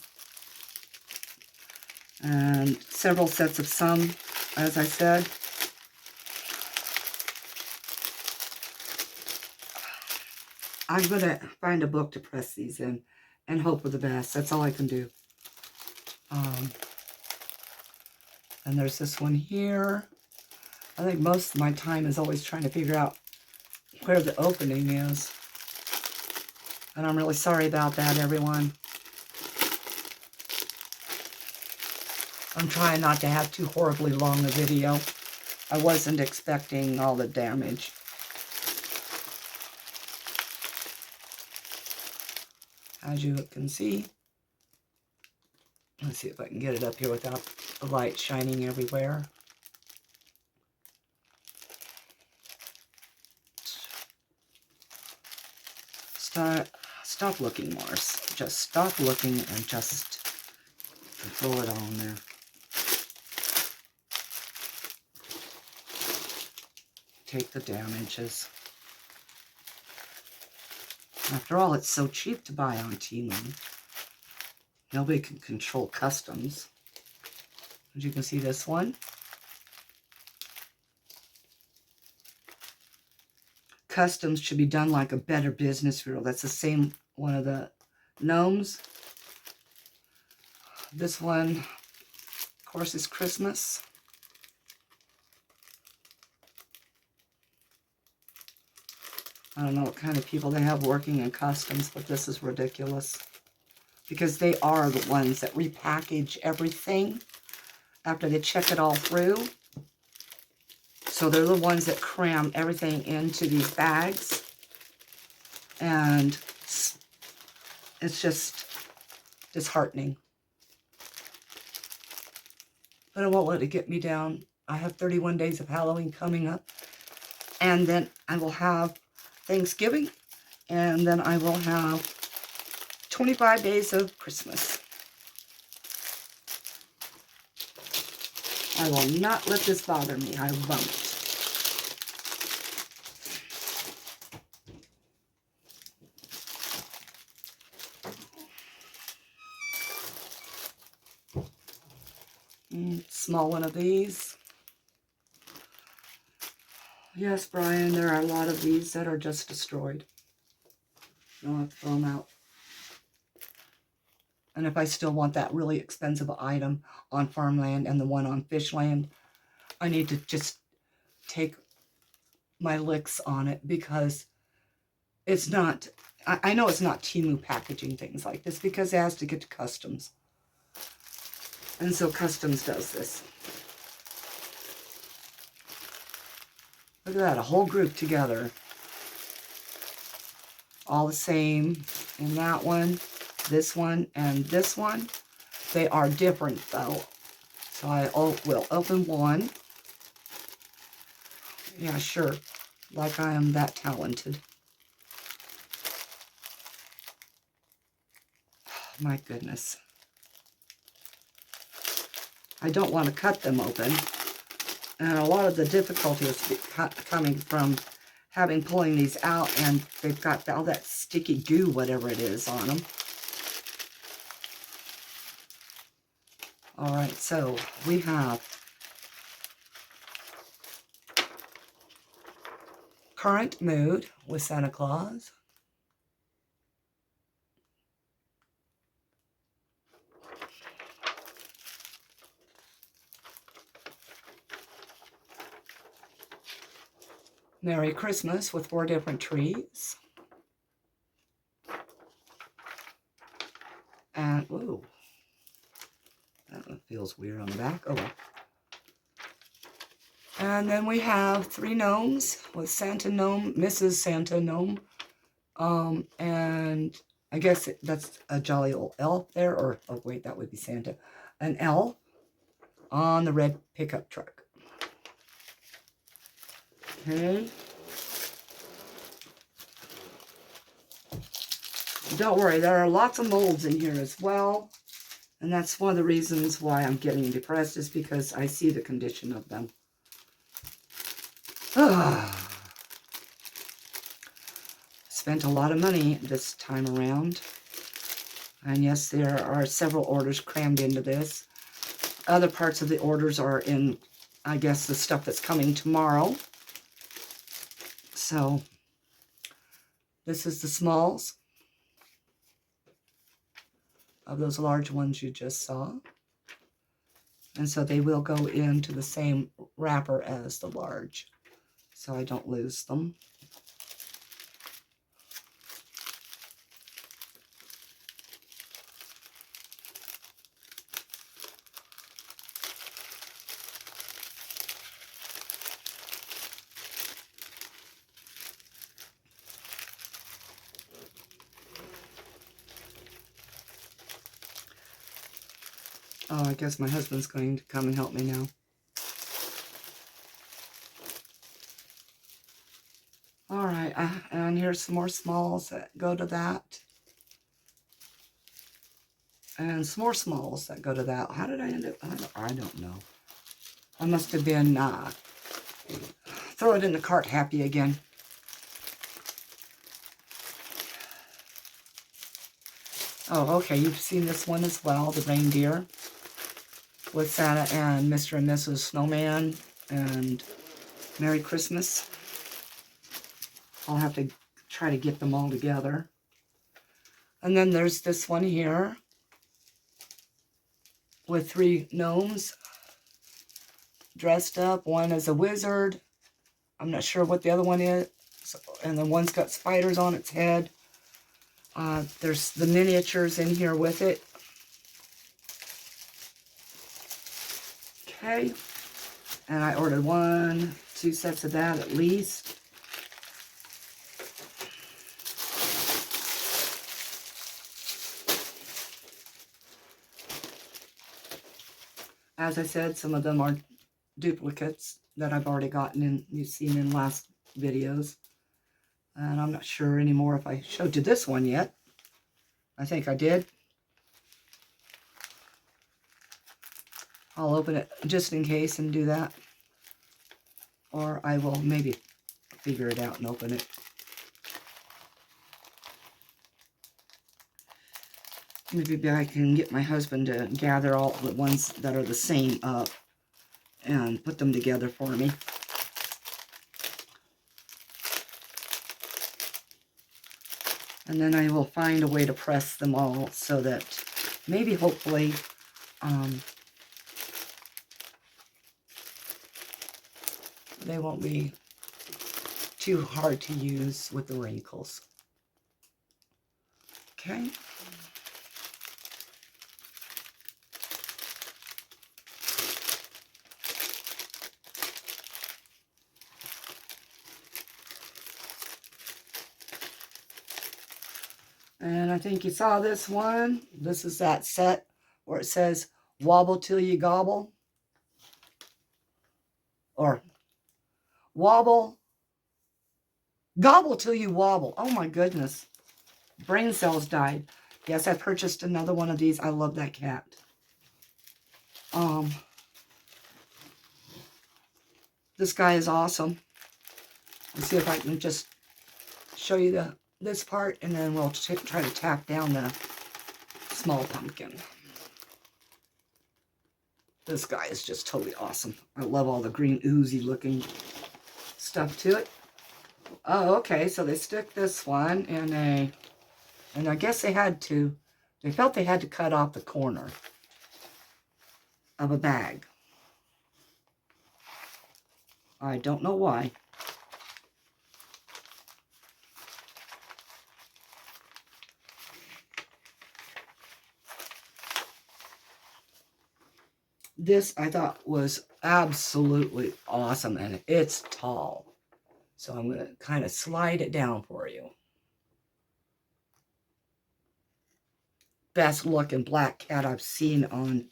And several sets of some, as I said. I'm going to find a book to press these in and hope for the best. That's all I can do. And there's this one here. I think most of my time is always trying to figure out where the opening is. And I'm really sorry about that, everyone. I'm trying not to have too horribly long a video. I wasn't expecting all the damage. As you can see, let's see if I can get it up here without the light shining everywhere. Stop looking, Mars. Just stop looking and just throw it on there. Take the damages. After all, it's so cheap to buy on Temu. Nobody can control customs. As you can see, this one. Customs should be done like a Better Business Bureau. That's the same one of the gnomes. This one, of course, is Christmas. I don't know what kind of people they have working in customs, but this is ridiculous. Because they are the ones that repackage everything after they check it all through. So they're the ones that cram everything into these bags. And it's just disheartening. But I won't let it get me down. I have 31 days of Halloween coming up. And then I will have Thanksgiving. And then I will have 25 days of Christmas. I will not let this bother me. I won't. Small one of these. Yes, Brian, there are a lot of these that are just destroyed. I'll have to throw them out. And if I still want that really expensive item on Farmland and the one on Fishland, I need to just take my licks on it, because it's not, I know it's not Temu packaging things like this, because it has to get to customs. And so customs does this. Look at that, a whole group together. All the same in that one, this one, and this one. They are different though. So I will open one. Yeah, sure. Like I am that talented. My goodness. I don't want to cut them open. And a lot of the difficulty is coming from pulling these out, and they've got all that sticky goo, whatever it is, on them. All right, so we have Current Mood with Santa Claus. Merry Christmas with 4 different trees. And, ooh, that one feels weird on the back. Oh, well. And then we have 3 gnomes with Santa Gnome, Mrs. Santa Gnome. And I guess that's a jolly old elf there, or, oh wait, that would be Santa. An elf on the red pickup truck. Okay. Don't worry, there are lots of molds in here as well. And that's one of the reasons why I'm getting depressed, is because I see the condition of them. Spent a lot of money this time around. And yes, there are several orders crammed into this. Other parts of the orders are in, I guess, the stuff that's coming tomorrow. So, this is the smalls of those large ones you just saw. And so they will go into the same wrapper as the large, so I don't lose them. Oh, I guess my husband's going to come and help me now. All right, and here's some more smalls that go to that. And some more smalls that go to that. How did I end up? I don't know. I must have been, throw it in the cart happy again. Oh, okay, you've seen this one as well, the reindeer, with Santa and Mr. and Mrs. Snowman, and Merry Christmas. I'll have to try to get them all together. And then there's this one here with 3 gnomes dressed up. One is a wizard. I'm not sure what the other one is. And then one's got spiders on its head. There's the miniatures in here with it. Okay. And I ordered 2 sets of that at least. As I said, some of them are duplicates that I've already gotten in, you've seen in last videos. And I'm not sure anymore if I showed you this one yet. I think I did. I'll open it just in case and do that. Or I will maybe figure it out and open it. Maybe I can get my husband to gather all the ones that are the same up and put them together for me. And then I will find a way to press them all so that maybe, hopefully, they won't be too hard to use with the wrinkles. Okay. And I think you saw this one. This is that set where it says, wobble till you gobble. Or wobble, gobble till you wobble. Oh my goodness. Brain cells died. Yes, I purchased another one of these. I love that cat. This guy is awesome. Let's see if I can just show you this part, and then we'll try to tack down the small pumpkin. This guy is just totally awesome. I love all the green oozy looking stuff to it. Oh, okay, so they stick this one in a, and I guess they felt they had to cut off the corner of a bag. I don't know why. This I thought was absolutely awesome, and it's tall. So I'm going to kind of slide it down for you. Best looking black cat I've seen on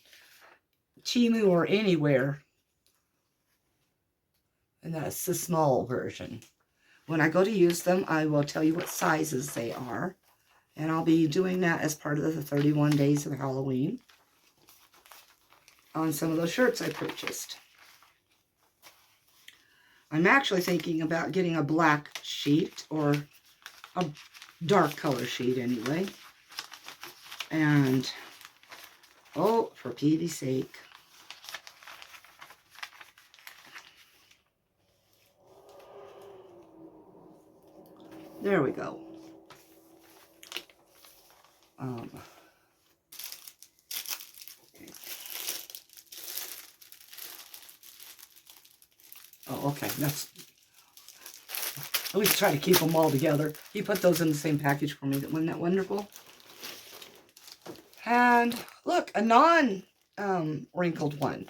Temu or anywhere. And that's the small version. When I go to use them, I will tell you what sizes they are. And I'll be doing that as part of the 31 days of Halloween on some of those shirts I purchased. I'm actually thinking about getting a black sheet, or a dark color sheet anyway. And, oh, for Pete's sake. There we go. Oh, okay. That's, at least try to keep them all together. He put those in the same package for me. Wasn't that wonderful? And look, a non-wrinkled one.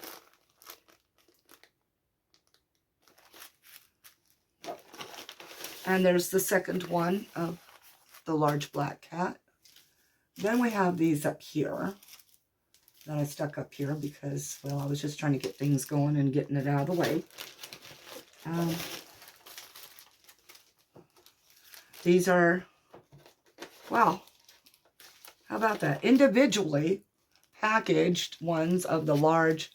And there's the second one of the large black cat. Then we have these up here that I stuck up here because, well, I was just trying to get things going and getting it out of the way. These are, wow, how about that? Individually packaged ones of the large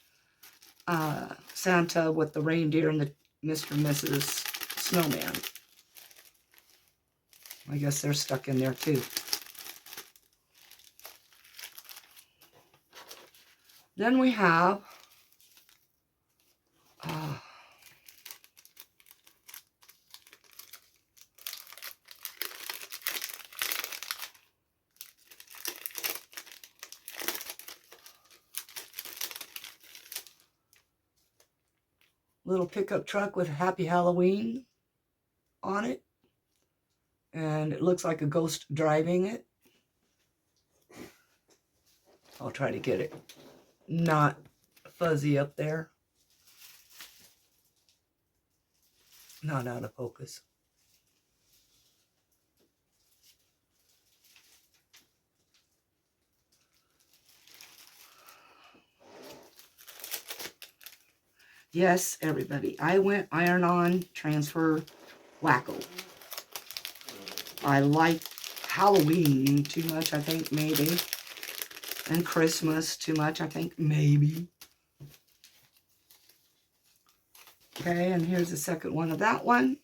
Santa with the reindeer and the Mr. and Mrs. Snowman. I guess they're stuck in there too. Then we have little pickup truck with Happy Halloween on it. And it looks like a ghost driving it. I'll try to get it not fuzzy up there. Not out of focus. Yes, everybody. I went iron-on, transfer, wacko. I like Halloween too much, I think, maybe. And Christmas too much, I think, maybe. Okay, and here's the second one of that one.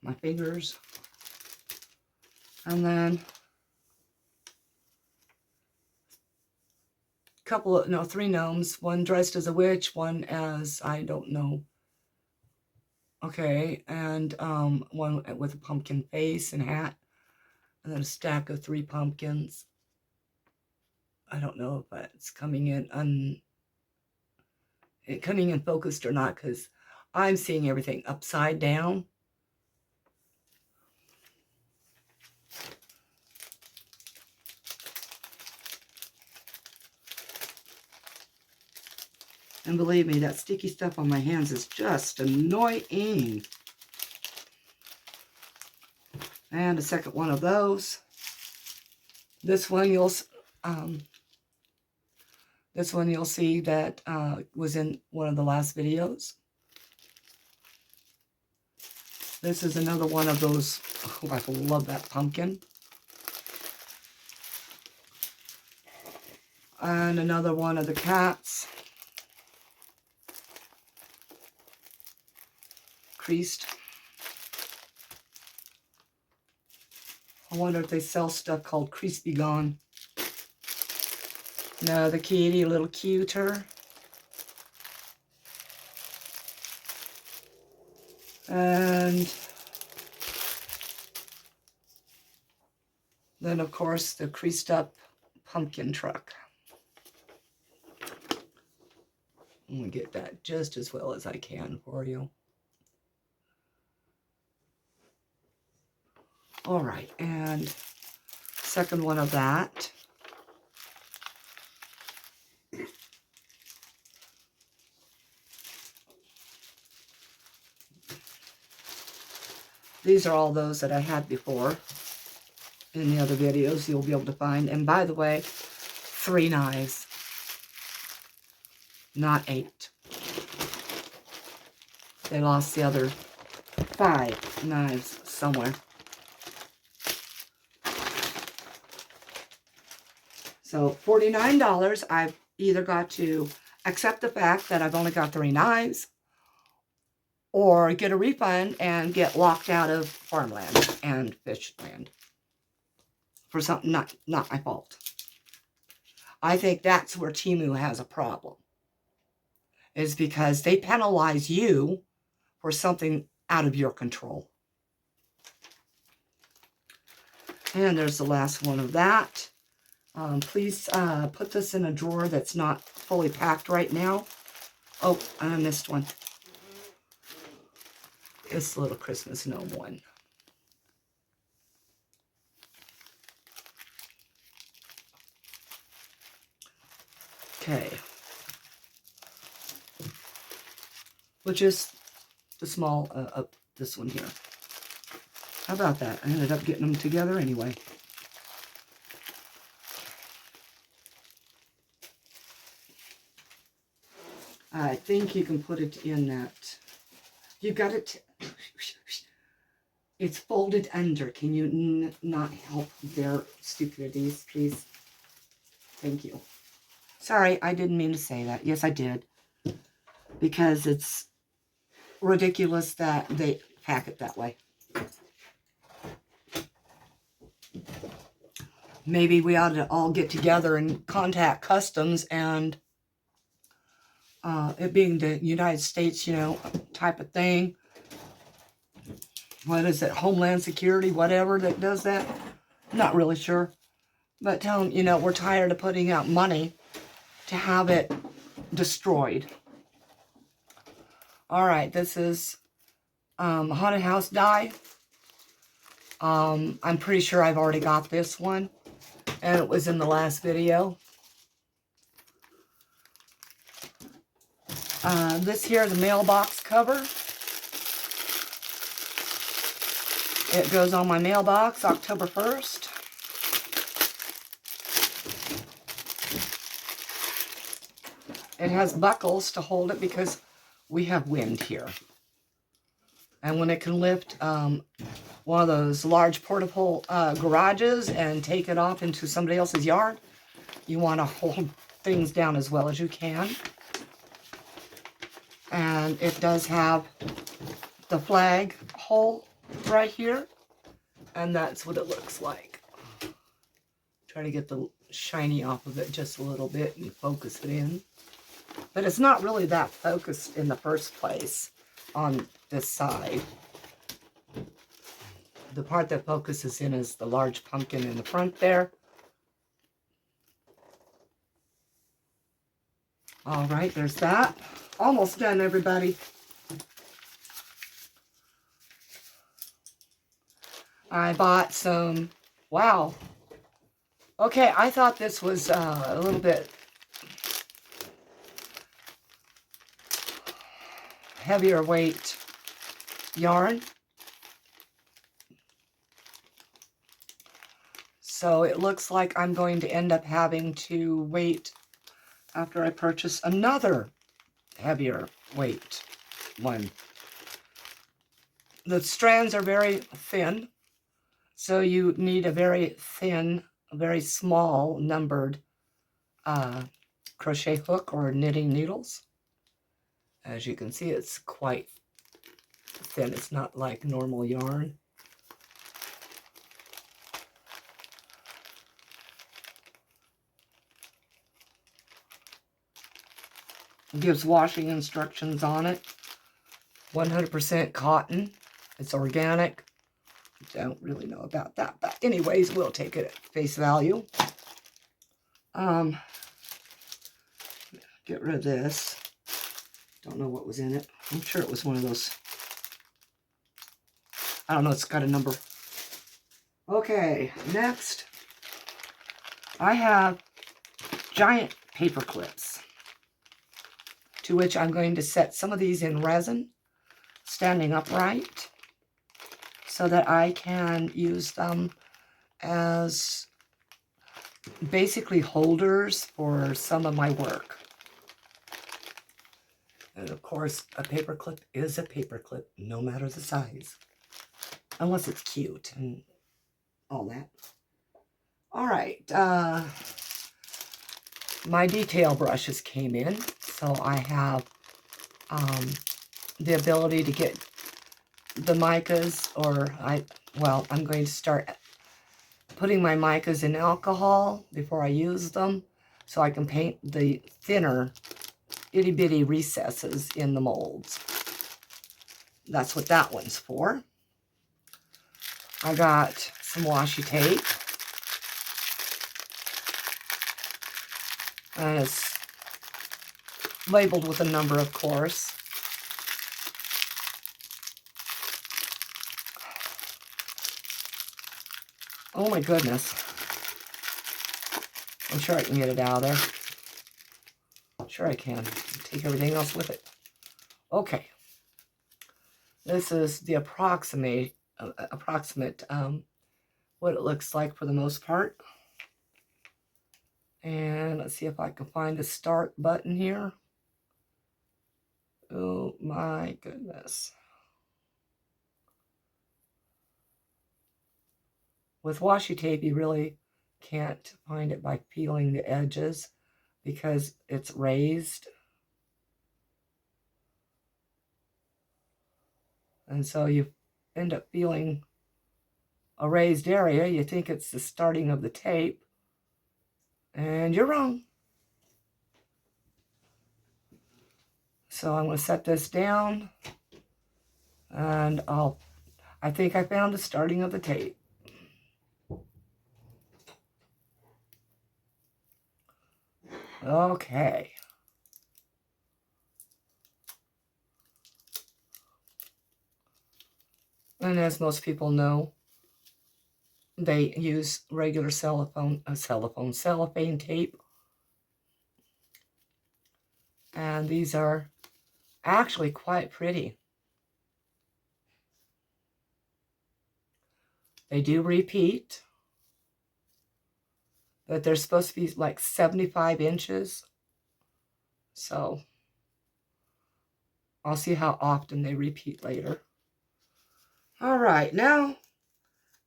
My fingers. And then three gnomes. One dressed as a witch, one as, I don't know. Okay, and one with a pumpkin face and hat. And then a stack of 3 pumpkins. I don't know if it's coming in focused or not, because I'm seeing everything upside down. And believe me, that sticky stuff on my hands is just annoying. And a second one of those. This one you'll see that was in one of the last videos. This is another one of those. Oh, I love that pumpkin. And another one of the cats. Creased. I wonder if they sell stuff called Crease Be Gone. No, the kitty, a little cuter. And then, of course, the creased up pumpkin truck. I'm going to get that just as well as I can for you. All right, and second one of that. These are all those that I had before in the other videos you'll be able to find. And by the way, 3 knives, not 8. They lost the other 5 knives somewhere. So $49, I've either got to accept the fact that I've only got 3 knives, or get a refund and get locked out of Farmland and Fishland for something not my fault. I think that's where Temu has a problem, is because they penalize you for something out of your control. And there's the last one of that. Please put this in a drawer that's not fully packed right now. Oh, and I missed one. This little Christmas gnome one. Okay. Which is the small, this one here. How about that? I ended up getting them together anyway. I think you can put it in that. You got it. It's folded under. Can you not help their stupidities, please? Thank you. Sorry, I didn't mean to say that. Yes, I did. Because it's ridiculous that they pack it that way. Maybe we ought to all get together and contact Customs and it being the United States, you know, type of thing. What is it? Homeland Security, whatever that does that. Not really sure. But tell them, you know, we're tired of putting out money to have it destroyed. All right, this is Haunted House Die. I'm pretty sure I've already got this one. And it was in the last video. This here, the mailbox cover. It goes on my mailbox October 1st. It has buckles to hold it because we have wind here. And when it can lift one of those large portable garages and take it off into somebody else's yard, you want to hold things down as well as you can. And it does have the flag hole right here, and that's what it looks like. Try to get the shiny off of it just a little bit and focus it in. But it's not really that focused in the first place on this side. The part that focuses in is the large pumpkin in the front there. All right, there's that. Almost done, everybody. I bought some, wow. Okay, I thought this was a little bit heavier weight yarn. So it looks like I'm going to end up having to wait after I purchase another heavier weight one. The strands are very thin, so you need a very thin, very small numbered crochet hook or knitting needles. As you can see, it's quite thin. It's not like normal yarn. It gives washing instructions on it. 100% cotton. It's organic. Don't really know about that, but anyways, we'll take it at face value. Get rid of this. Don't know what was in it. I'm sure it was one of those. I don't know, it's got a number. Okay, next I have giant paper clips, to which I'm going to set some of these in resin, standing upright, so that I can use them as basically holders for some of my work. And of course, a paper clip is a paper clip, no matter the size, unless it's cute and all that. All right, my detail brushes came in, so I have the ability to get the micas, I'm going to start putting my micas in alcohol before I use them, so I can paint the thinner itty bitty recesses in the molds. That's what that one's for. I got some washi tape. And it's labeled with a number, of course. Oh my goodness. I'm sure I can get it out of there. Sure I can. Take everything else with it. Okay. This is the approximate what it looks like for the most part. And let's see if I can find the start button here. Oh my goodness. With washi tape, you really can't find it by peeling the edges because it's raised. And so you end up feeling a raised area. You think it's the starting of the tape, and you're wrong. So I'm going to set this down, and I think I found the starting of the tape. Okay. And as most people know, they use regular cellophane tape. And these are actually quite pretty. They do repeat, but they're supposed to be like 75 inches. So I'll see how often they repeat later. All right, now,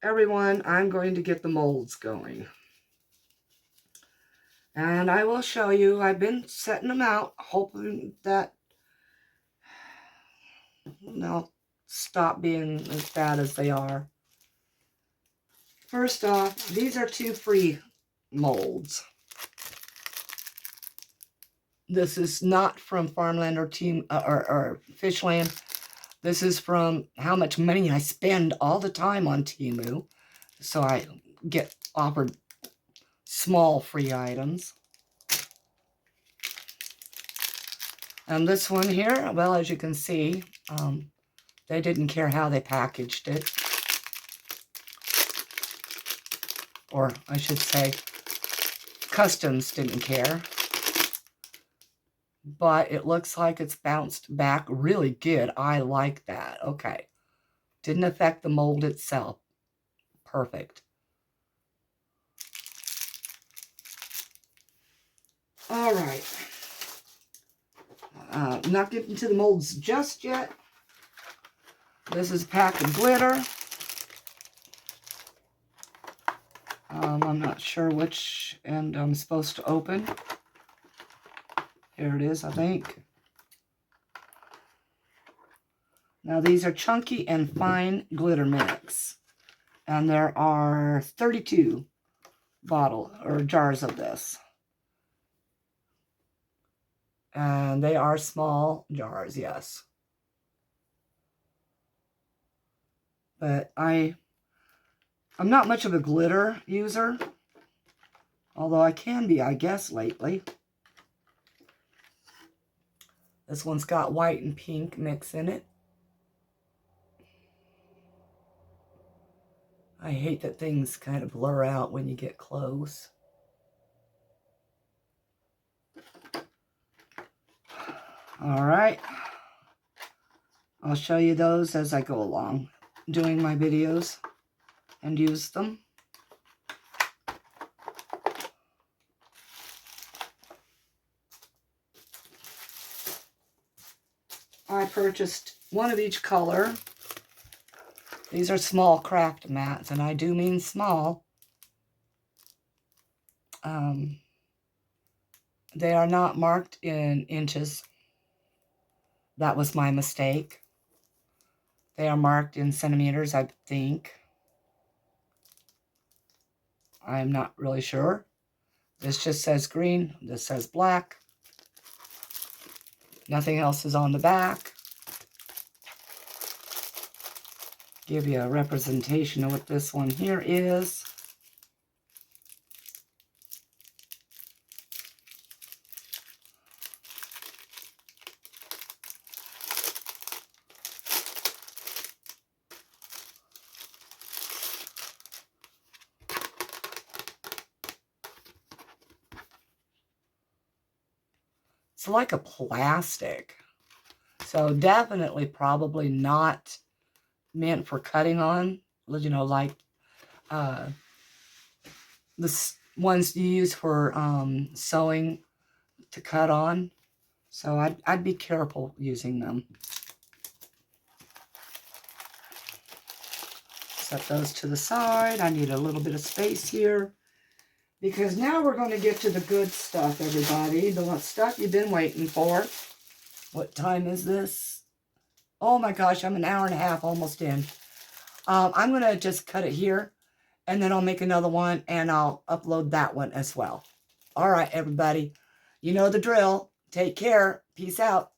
everyone, I'm going to get the molds going. And I will show you, I've been setting them out, hoping that they'll stop being as bad as they are. First off, these are 2 free molds. This is not from Farmland or Fishland. This is from how much money I spend all the time on Temu. So I get offered small free items. And this one here, well, as you can see, they didn't care how they packaged it. Or I should say, Customs didn't care. But it looks like it's bounced back really good. I like that. Okay. Didn't affect the mold itself. Perfect. All right. Not getting to the molds just yet. This is a pack of glitter. I'm not sure which end I'm supposed to open. Here it is, I think. Now these are chunky and fine glitter mix. And there are 32 jars of this. And they are small jars, yes. But I'm not much of a glitter user. Although I can be, I guess, lately. This one's got white and pink mix in it. I hate that things kind of blur out when you get close. All right. I'll show you those as I go along, doing my videos and use them. I purchased one of each color. These are small craft mats, and I do mean small. They are not marked in inches. That was my mistake. They are marked in centimeters, I think. I'm not really sure. This just says green. This says black. Nothing else is on the back. Give you a representation of what this one here is. It's like a plastic. So definitely probably not meant for cutting on. You know, like the ones you use for sewing to cut on. So I'd be careful using them. Set those to the side. I need a little bit of space here. Because now we're going to get to the good stuff, everybody. The stuff you've been waiting for. What time is this? Oh my gosh, I'm an hour and a half almost in. I'm going to just cut it here. And then I'll make another one and I'll upload that one as well. All right, everybody. You know the drill. Take care. Peace out.